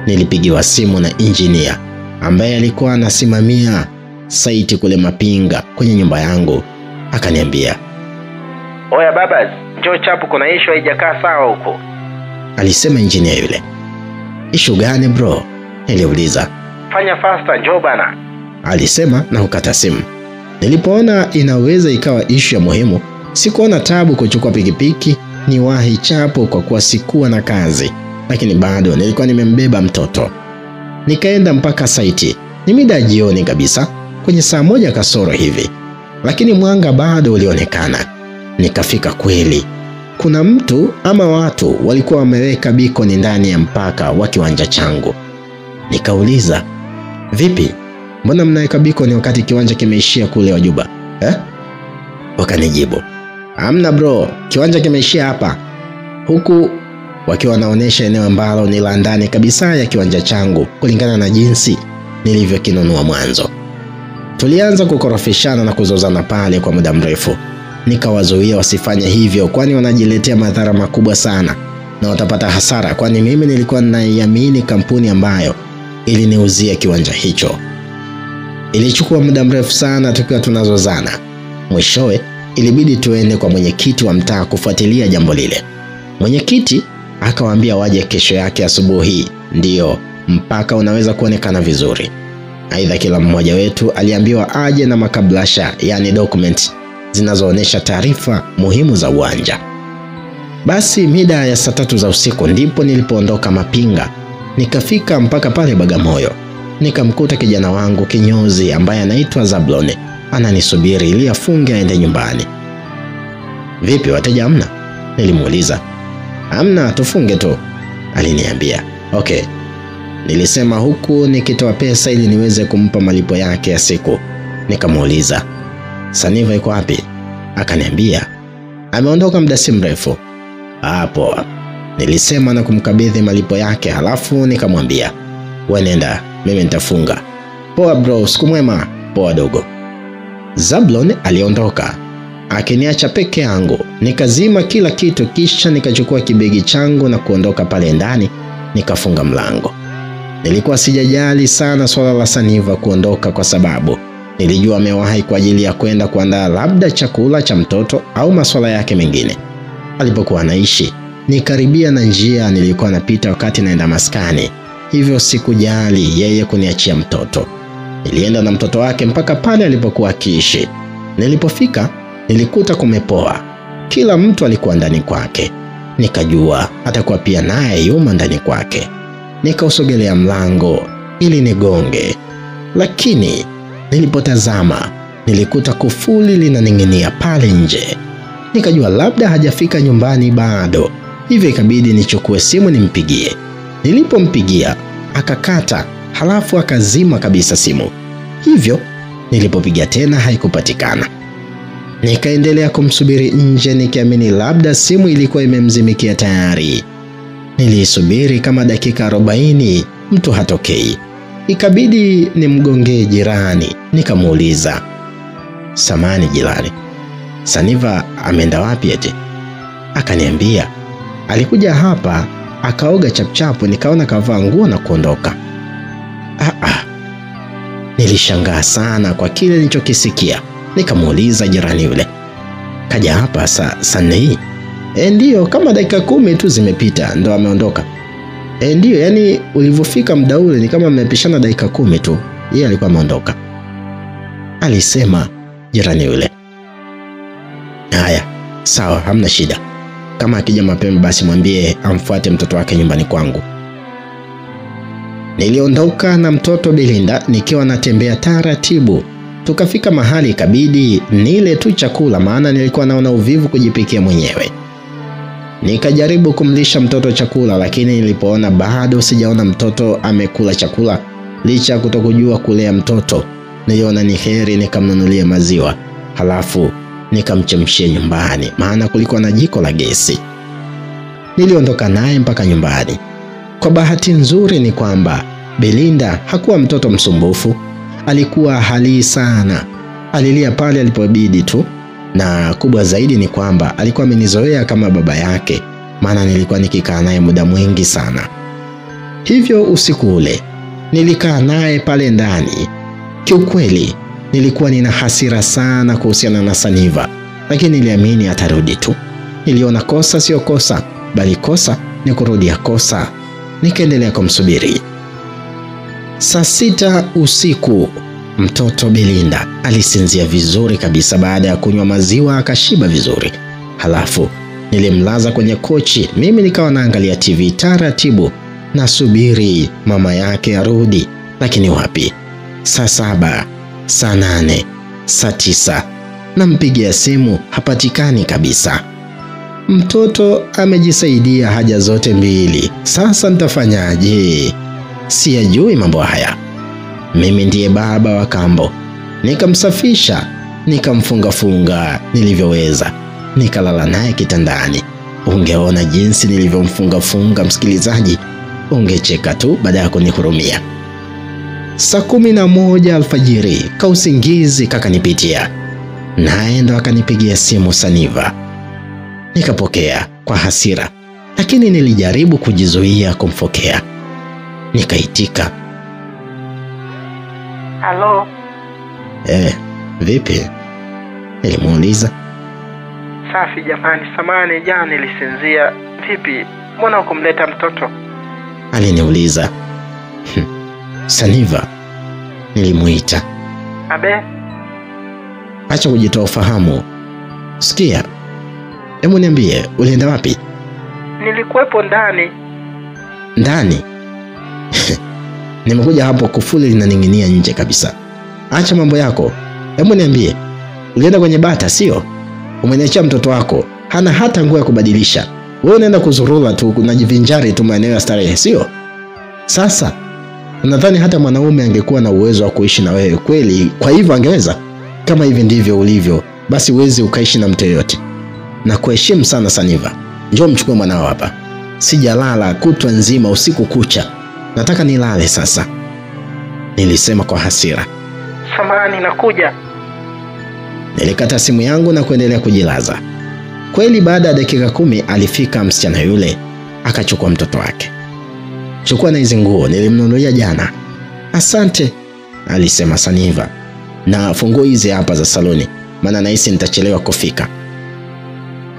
nilipigiwa simu na engineer ambaye alikuwa anasimamia site kule Mapinga kwenye nyumba yangu. Akaniambia, "Oya babas, njoo chapu, kuna issue haijakaa sawa huko." Alisema engineer yule. "Issue gani bro?" Niliuliza. "Fanya faster, njoo bana." alisema na kukata simu. Nilipoona inaweza ikawa ishu ya muhimu, sikuona tabu kuchukua pikipiki niwahi chapo kwa kuwa sikuwa na kazi, lakini bado nilikuwa nimembeba mtoto. Nikaenda mpaka saiti. Ni mida jioni kabisa, kwenye saa 1 kasoro hivi, lakini mwanga bado ulionekana. Nikafika kweli. Kuna mtu ama watu walikuwa wameweka beacon ndani ya mpaka wa kiwanja changu. Nikauliza, "Vipi? Mbona mnaweka beacon wakati kiwanja kimeishia kule Wajuba?" Wakanijibu, "Hamna bro, kiwanja kimeishia hapa." Huku wakiwa wanaonesha eneo ambalo ni la ndani kabisa ya kiwanja changu kulingana na jinsi nilivyokinunua mwanzo. Tulianza kukorofishana na kuzozana pale kwa muda mrefu. Nikawazuia wasifanye hivyo, kwani wanajiletea madhara makubwa sana na watapata hasara, kwani mimi nilikuwa naiamini kampuni ambayo iliniuzia kiwanja hicho. Ilichukua muda mrefu sana tukiwa tunazozana. Mwishowe ilibidi tuende kwa mwenyekiti wa mtaa kufuatilia jambo lile. Mwenyekiti akawaambia waje kesho yake asubuhi, ndio mpaka unaweza kuonekana vizuri. Aidha, kila mmoja wetu aliambiwa aje na makablasha, yani document zinazoonesha taarifa muhimu za uwanja. Basi mida ya saa 3 za usiku ndipo nilipoondoka Mapinga. Nikafika mpaka pale Bagamoyo. Nikamkuta kijana wangu kinyozi ambaye anaitwa Zablon ananisubiri ili afunge aende nyumbani. "Vipi, wateja hamna?" Nilimuuliza. "Hamna, tufunge tu," aliniambia. "Okay." Nilisema huku nikitoa pesa ili niweze kumpa malipo yake ya siku. Nikamuuliza, "Saniva yuko wapi?" Akaniambia, "Ameondoka muda si mrefu." "Hapo," nilisema na kumkabidhi malipo yake, halafu nikamwambia, "Wewe nenda, mimi nitafunga." "Poa bro, siku mwema." "Poa dogo." Zablon aliondoka akiniacha peke yangu. Nikazima kila kitu, kisha nikachukua kibegi changu na kuondoka pale ndani. Nikafunga mlango. Nilikuwa sijajali sana swala la Saniva kuondoka, kwa sababu nilijua amewahi kwa ajili ya kwenda kuandaa labda chakula cha mtoto au masuala yake mengine. Alipokuwa anaishi ni karibia na njia nilikuwa napita wakati naenda maskani, hivyo sikujali yeye kuniachia mtoto. Nilienda na mtoto wake mpaka pale alipokuwa akiishi. Nilipofika nilikuta kumepoa. Kila mtu alikuwa ndani kwake. Nikajua atakuwa pia naye yuma ndani kwake. Nikausogelea mlango ili nigonge, lakini nilipotazama nilikuta kufuli linaning'inia pale nje. Nikajua labda hajafika nyumbani bado, hivyo ikabidi nichukue simu nimpigie. Nilipompigia akakata, halafu akazima kabisa simu. Hivyo nilipopigia tena haikupatikana. Nikaendelea kumsubiri nje nikiamini labda simu ilikuwa imemzimikia tayari. Nilisubiri kama dakika 40, mtu hatokei. Ikabidi nimgongee jirani, nikamuuliza, "Samani jirani, Saniva ameenda wapi eti?" Akaniambia, "Alikuja hapa, akaoga chapchapu, nikaona kavaa nguo na kuondoka." Nilishangaa sana kwa kile nilichokisikia. Nikamuuliza jirani yule, "Kaja hapa saa hii?" "Ndio, kama dakika 10 tu zimepita ndo ameondoka." "Ndio, yani ulivyofika muda ule ni kama mmepishana dakika 10 tu, yeye alikuwa ameondoka," alisema jirani yule. "Haya, sawa, hamna shida. Kama akija mapema basi mwambie amfuate mtoto wake nyumbani kwangu." Niliondoka na mtoto Belinda nikiwa natembea taratibu. Tukafika mahali ikabidi nile tu chakula, maana nilikuwa naona uvivu kujipikia mwenyewe. Nikajaribu kumlisha mtoto chakula, lakini nilipoona bado sijaona mtoto amekula chakula, licha kutokujua kulea mtoto, niliona ni heri nikamnunulia maziwa, halafu nikamchemshia nyumbani, maana kulikuwa na jiko la gesi. Niliondoka naye mpaka nyumbani. Kwa bahati nzuri ni kwamba Belinda hakuwa mtoto msumbufu. Alikuwa halii sana. Alilia pale alipobidi tu, na kubwa zaidi ni kwamba alikuwa amenizoea kama baba yake, maana nilikuwa nikikaa naye muda mwingi sana. Hivyo usiku ule nilikaa naye pale ndani. Kiukweli nilikuwa nina hasira sana kuhusiana na Saniva, lakini niliamini atarudi tu. Niliona kosa sio kosa, bali kosa ni kurudia kosa. Nikaendelea kumsubiri. Saa 6 usiku Mtoto Belinda alisinzia vizuri kabisa baada ya kunywa maziwa akashiba vizuri. Halafu nilimlaza kwenye kochi, mimi nikawa naangalia TV taratibu nasubiri mama yake arudi, lakini wapi. Saa 7, saa 8, saa 9 nampigia simu hapatikani kabisa. Mtoto amejisaidia haja zote mbili. Sasa nitafanyaje? Siyajui mambo haya. Mimi ndiye baba wa kambo. Nikamsafisha, nikamfunga nilivyoweza. Nikalala naye kitandani. Ungeona jinsi nilivyomfunga msikilizaji, ungecheka tu baada ya kunihurumia. Saa 11 alfajiri kausingizi kakanipitia. Naye ndo akanipigia simu Saniva. Nikapokea kwa hasira, lakini nilijaribu kujizuia kumfokea. Nikaitika. Halo? Vipi? Nilimuuliza. Safi jamani, samahani jana nilisinzia. Vipi? Mbona hukumleta mtoto? Aliniuliza. Saniva, nilimuita. Abe? Acha kujitoa ufahamu. Sikia, hebu niambie ulienda wapi? Nilikuwepo ndani. Ndani? Nimekuja hapo kufuli linaning'inia nje kabisa. Acha mambo yako. Hebu niambie, ulienda kwenye bata sio? Umeniachia mtoto wako, hana hata nguo ya kubadilisha. Wewe unaenda kuzurura tu, kunajivinjari tu maeneo ya starehe sio? Sasa unadhani hata mwanaume angekuwa na uwezo wa kuishi na wewe kweli? Kwa hivyo angeweza? Kama hivi ndivyo ulivyo, basi uwezi ukaishi na mtu yote. Na kuheshimu sana Saniva. Njoo mchukue mwanao hapa. Sijalala kutwa nzima usiku kucha. Nataka nilale sasa. Nilisema kwa hasira. Samahani nakuja. Nilikata simu yangu na kuendelea kujilaza. Kweli baada ya dakika 10 alifika msichana yule, akachukua mtoto wake. Chukua na hizo nguo nilimnunulia jana. Asante, alisema Saniva. Na funguo hizi hapa za saloni, maana nahisi nitachelewa kufika.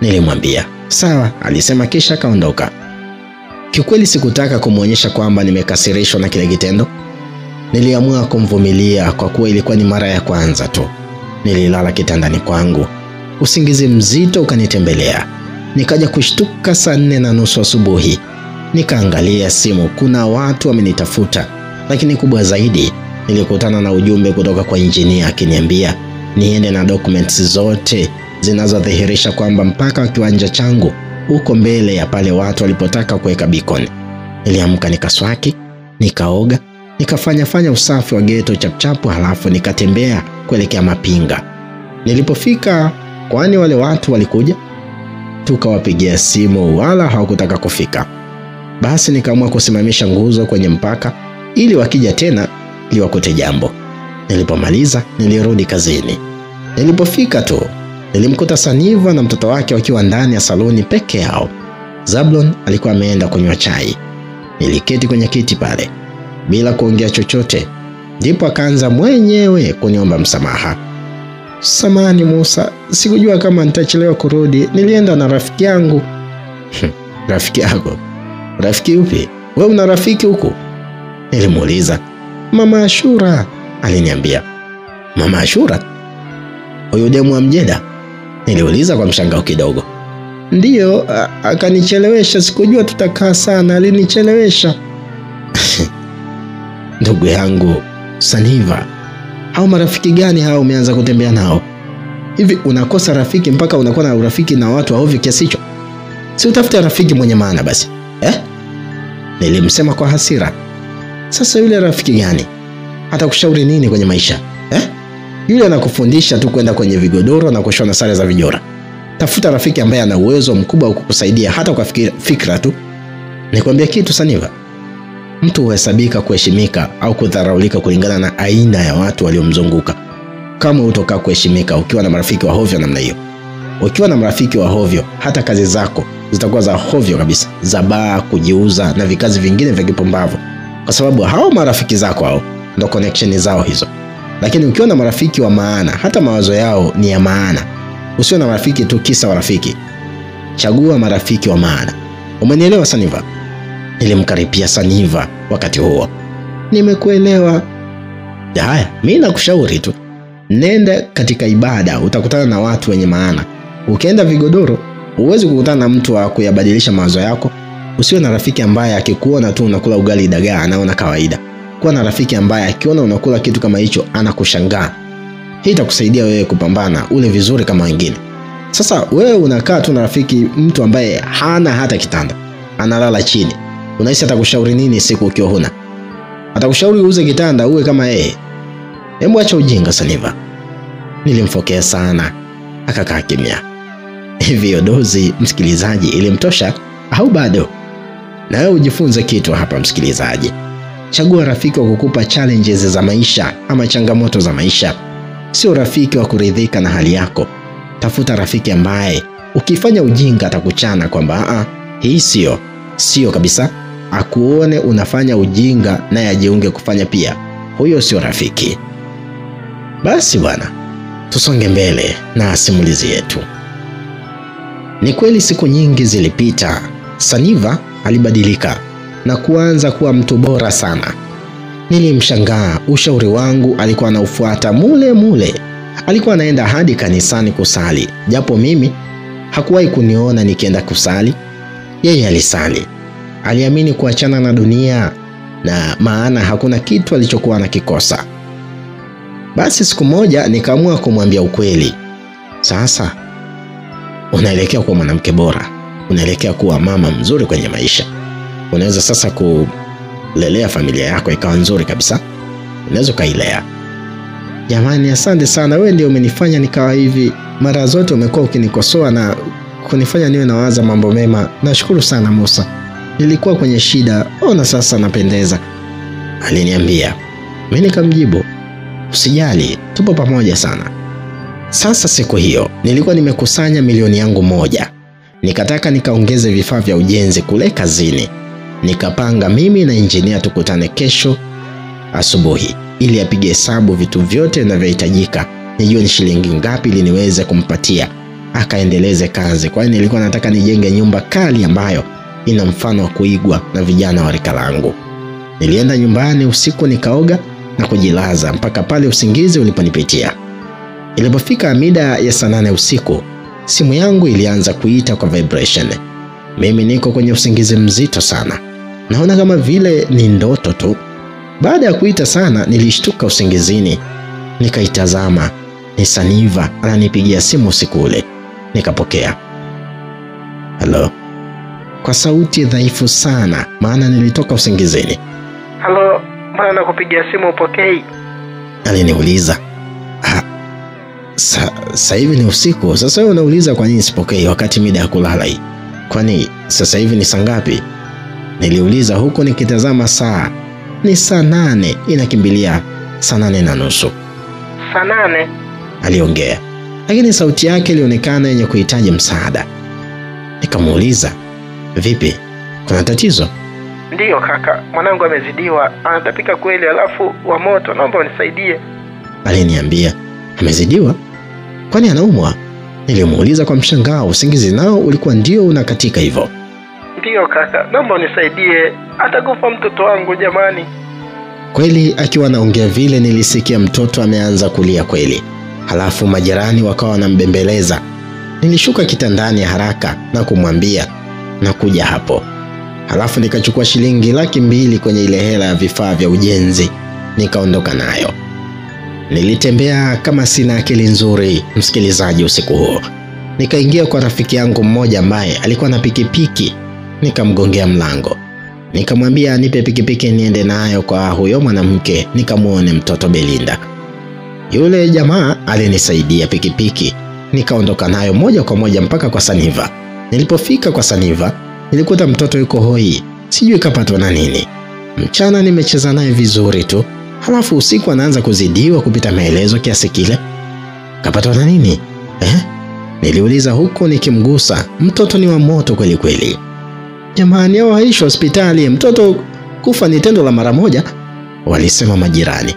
Nilimwambia, sawa, alisema kisha kaondoka. Kiukweli sikutaka kumuonyesha kwamba nimekasirishwa na kile kitendo. Niliamua kumvumilia kwa kuwa ilikuwa ni mara ya kwanza tu. Nililala kitandani kwangu. Usingizi mzito ukanitembelea. Nikaja kushtuka saa 4:30 asubuhi. Nikaangalia simu, kuna watu wamenitafuta. Lakini kubwa zaidi, nilikutana na ujumbe kutoka kwa engineer akiniambia niende na documents zote zinazodhihirisha kwamba mpaka wa kiwanja changu uko mbele ya pale watu walipotaka kuweka beacon. Niliamka nikaswaki, nikaoga, nikafanya usafi wa ghetto chapchapu, halafu nikatembea kuelekea Mapinga. Nilipofika, kwani wale watu walikuja, tukawapigia simu wala hawakutaka kufika. Basi nikaamua kusimamisha nguzo kwenye mpaka ili wakija tena liwakute jambo. Nilipomaliza nilirudi kazini. Nilipofika tu nilimkuta Saniva na mtoto wake wakiwa ndani ya saloni peke yao. Zablon alikuwa ameenda kunywa chai. Niliketi kwenye kiti pale bila kuongea chochote. Ndipo akaanza mwenyewe kuniomba msamaha. Samahani Musa, sikujua kama nitachelewa kurudi. Nilienda na rafiki yangu. Rafiki yako? Rafiki upi? Wewe una rafiki huko? Nilimuuliza. Mama Ashura, aliniambia. Mama Ashura? Huyo demu wa Mjeda? Niliuliza kwa mshangao kidogo. Ndiyo, akanichelewesha, sikujua tutakaa sana, alinichelewesha. Ndugu yangu Saniva, hao marafiki gani hao umeanza kutembea nao? Hivi unakosa rafiki mpaka unakuwa na urafiki na watu waovi kiasi hicho? Si utafute rafiki mwenye maana basi. Nilimsema kwa hasira. Sasa yule rafiki gani? Atakushauri nini kwenye maisha? Yule anakufundisha tu kwenda kwenye vigodoro na kushona sare za vijora. Tafuta rafiki ambaye ana uwezo mkubwa wa kukusaidia hata kwa fikra tu. Nikwambia kitu Saniva. Mtu huhesabika kuheshimika au kudharaulika kulingana na aina ya watu waliomzunguka. Kama utoka kuheshimika ukiwa na marafiki wa hovyo namna hiyo. Ukiwa na marafiki wa hovyo, hata kazi zako zitakuwa za hovyo kabisa, za baa, kujiuza na vikazi vingine vya kipumbavu. Kwa sababu hao marafiki zako hao ndo connection zao hizo. Lakini ukiwa na marafiki wa maana, hata mawazo yao ni ya maana. Usiwe na marafiki tu kisa warafiki. Chagua marafiki wa maana. Umenielewa Saniva? Nilimkaripia Saniva wakati huo. Nimekuelewa. Haya, mimi nakushauri tu, nenda katika ibada, utakutana na watu wenye maana. Ukienda vigodoro, huwezi kukutana na mtu wa kuyabadilisha mawazo yako. Usiwe na rafiki ambaye akikuona tu unakula ugali dagaa anaona kawaida. Kuwa na rafiki ambaye akiona unakula kitu kama hicho anakushangaa. Hii itakusaidia wewe kupambana ule vizuri kama wengine. Sasa wewe unakaa tu na rafiki mtu ambaye hana hata kitanda, analala chini. Unahisi atakushauri nini siku ukiwa huna? Atakushauri uuze kitanda uwe kama yeye. Hebu acha ujinga Saniva. Nilimfokea sana, akakaa kimya. Hivi dozi msikilizaji ilimtosha au bado? Na wewe ujifunze kitu hapa msikilizaji. Chagua rafiki wa kukupa challenges za maisha ama changamoto za maisha. Sio rafiki wa kuridhika na hali yako. Tafuta rafiki ambaye ukifanya ujinga atakuchana kwamba hii sio kabisa. Akuone unafanya ujinga na ajiunge kufanya pia. Huyo sio rafiki. Basi bwana, tusonge mbele na simulizi yetu. Ni kweli siku nyingi zilipita. Saniva alibadilika na kuanza kuwa mtu bora sana. Nilimshangaa, ushauri wangu alikuwa anaufuata mule mule. Alikuwa anaenda hadi kanisani kusali, japo mimi hakuwahi kuniona nikienda kusali. Yeye alisali. Aliamini kuachana na dunia, na maana hakuna kitu alichokuwa anakikosa. Basi siku moja nikaamua kumwambia ukweli. Sasa unaelekea kuwa mwanamke bora, unaelekea kuwa mama mzuri kwenye maisha. Unaweza sasa kulelea familia yako ikawa nzuri kabisa. Unaweza kailea. Jamani, asante sana, wewe ndio umenifanya nikawa hivi. Mara zote umekuwa ukinikosoa na kunifanya niwe nawaza mambo mema. Nashukuru sana Musa. Nilikuwa kwenye shida, ona sasa napendeza, aliniambia. Mimi nikamjibu, usijali, tupo pamoja sana. Sasa siku hiyo nilikuwa nimekusanya milioni yangu 1. Nikataka nikaongeze vifaa vya ujenzi kule kazini. Nikapanga mimi na engineer tukutane kesho asubuhi ili apige hesabu vitu vyote vinavyohitajika, nijue ni shilingi ngapi ili niweze kumpatia akaendeleze kazi. Kwa hiyo nilikuwa nataka nijenge nyumba kali ambayo ina mfano wa kuigwa na vijana wa rika langu. Nilienda nyumbani usiku, nikaoga na kujilaza mpaka pale usingizi uliponipitia. Ilipofika mida ya saa 8 usiku, simu yangu ilianza kuita kwa vibration. Mimi niko kwenye usingizi mzito sana. Naona kama vile ni ndoto tu. Baada ya kuita sana, nilishtuka usingizini. Nikaitazama. Ni Saniva ananipigia simu usiku ule. Nikapokea. Hello. Kwa sauti dhaifu sana, maana nilitoka usingizini. Halo, mbona nakupigia simu upokei? Aliniuliza. Sasa hivi ni usiku. Sasa wewe unauliza kwa nini sipokei wakati mida ya kulala hii? Kwani sasa hivi ni saa ngapi? Niliuliza huko nikitazama saa. Ni saa 8, inakimbilia saa 8:30. Saa 8? Aliongea, lakini sauti yake ilionekana yenye kuhitaji msaada. Nikamuuliza, vipi? Kuna tatizo? Ndiyo kaka, mwanangu amezidiwa, anatapika kweli, alafu wa moto, naomba unisaidie. Aliniambia, amezidiwa? Kwani anaumwa? Nilimuuliza kwa mshangao, usingizi nao ulikuwa ndio unakatika hivyo. Ndiyo kaka, naomba unisaidie, atakufa mtoto wangu jamani. Kweli akiwa anaongea vile nilisikia mtoto ameanza kulia kweli. Halafu majirani wakawa wanambembeleza. Nilishuka kitandani haraka na kumwambia nakuja hapo. Halafu nikachukua shilingi 200,000 kwenye ile hela ya vifaa vya ujenzi, nikaondoka nayo. Nilitembea kama sina akili nzuri msikilizaji usiku huo. Nikaingia kwa rafiki yangu mmoja ambaye alikuwa na pikipiki. Nikamgongea mlango. Nikamwambia anipe pikipiki niende nayo kwa huyo mwanamke nikamuone mtoto Belinda. Yule jamaa alinisaidia pikipiki. Nikaondoka nayo moja kwa moja mpaka kwa Saniva. Nilipofika kwa Saniva, nilikuta mtoto yuko hoi. Sijui kapatwa na nini. Mchana nimecheza naye vizuri tu. Halafu usiku anaanza kuzidiwa kupita maelezo kiasi kile. Kapatwa na nini? Niliuliza huko nikimgusa. Mtoto ni wa moto kweli kweli. Jamani, hao haishi hospitali, mtoto kufa ni tendo la mara moja, walisema majirani.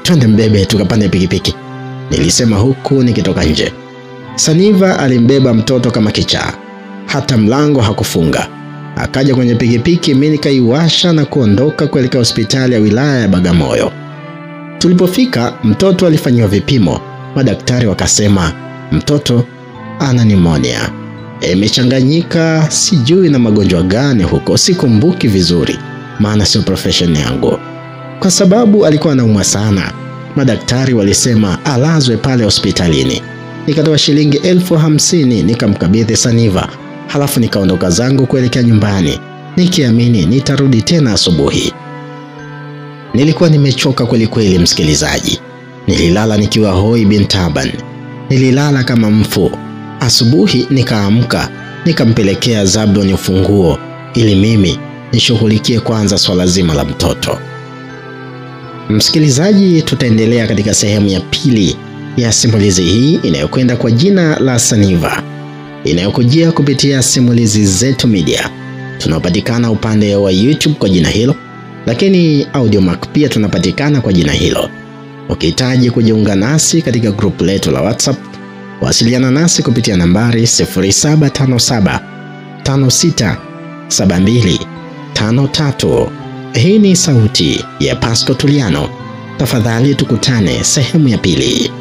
Twende mbebe tukapande pikipiki, nilisema huku nikitoka nje. Saniva alimbeba mtoto kama kichaa. Hata mlango hakufunga. Akaja kwenye pikipiki, mimi nikaiwasha na kuondoka kuelekea hospitali ya wilaya ya Bagamoyo. Tulipofika, mtoto alifanyiwa vipimo. Madaktari wakasema mtoto ana pneumonia. Imechanganyika sijui na magonjwa gani huko, sikumbuki vizuri maana sio profession yangu. Kwa sababu alikuwa anaumwa sana, madaktari walisema alazwe pale hospitalini. Nikatoa shilingi 50,000 nikamkabidhi Saniva, halafu nikaondoka zangu kuelekea nyumbani nikiamini nitarudi tena asubuhi. Nilikuwa nimechoka kweli kweli msikilizaji. Nililala nikiwa hoi bin taban. Nililala kama mfu. Asubuhi nikaamka, nikampelekea Zablon ufunguo ili mimi nishughulikie kwanza swala zima la mtoto. Msikilizaji, tutaendelea katika sehemu ya pili ya simulizi hii inayokwenda kwa jina la Saniva, inayokujia kupitia Simulizi Zetu Media. Tunapatikana upande wa YouTube kwa jina hilo, lakini Audiomack pia tunapatikana kwa jina hilo. Ukihitaji kujiunga nasi katika group letu la WhatsApp, wasiliana nasi kupitia nambari 0757 567253. Hii ni sauti ya Pasco Tuliano. Tafadhali tukutane sehemu ya pili.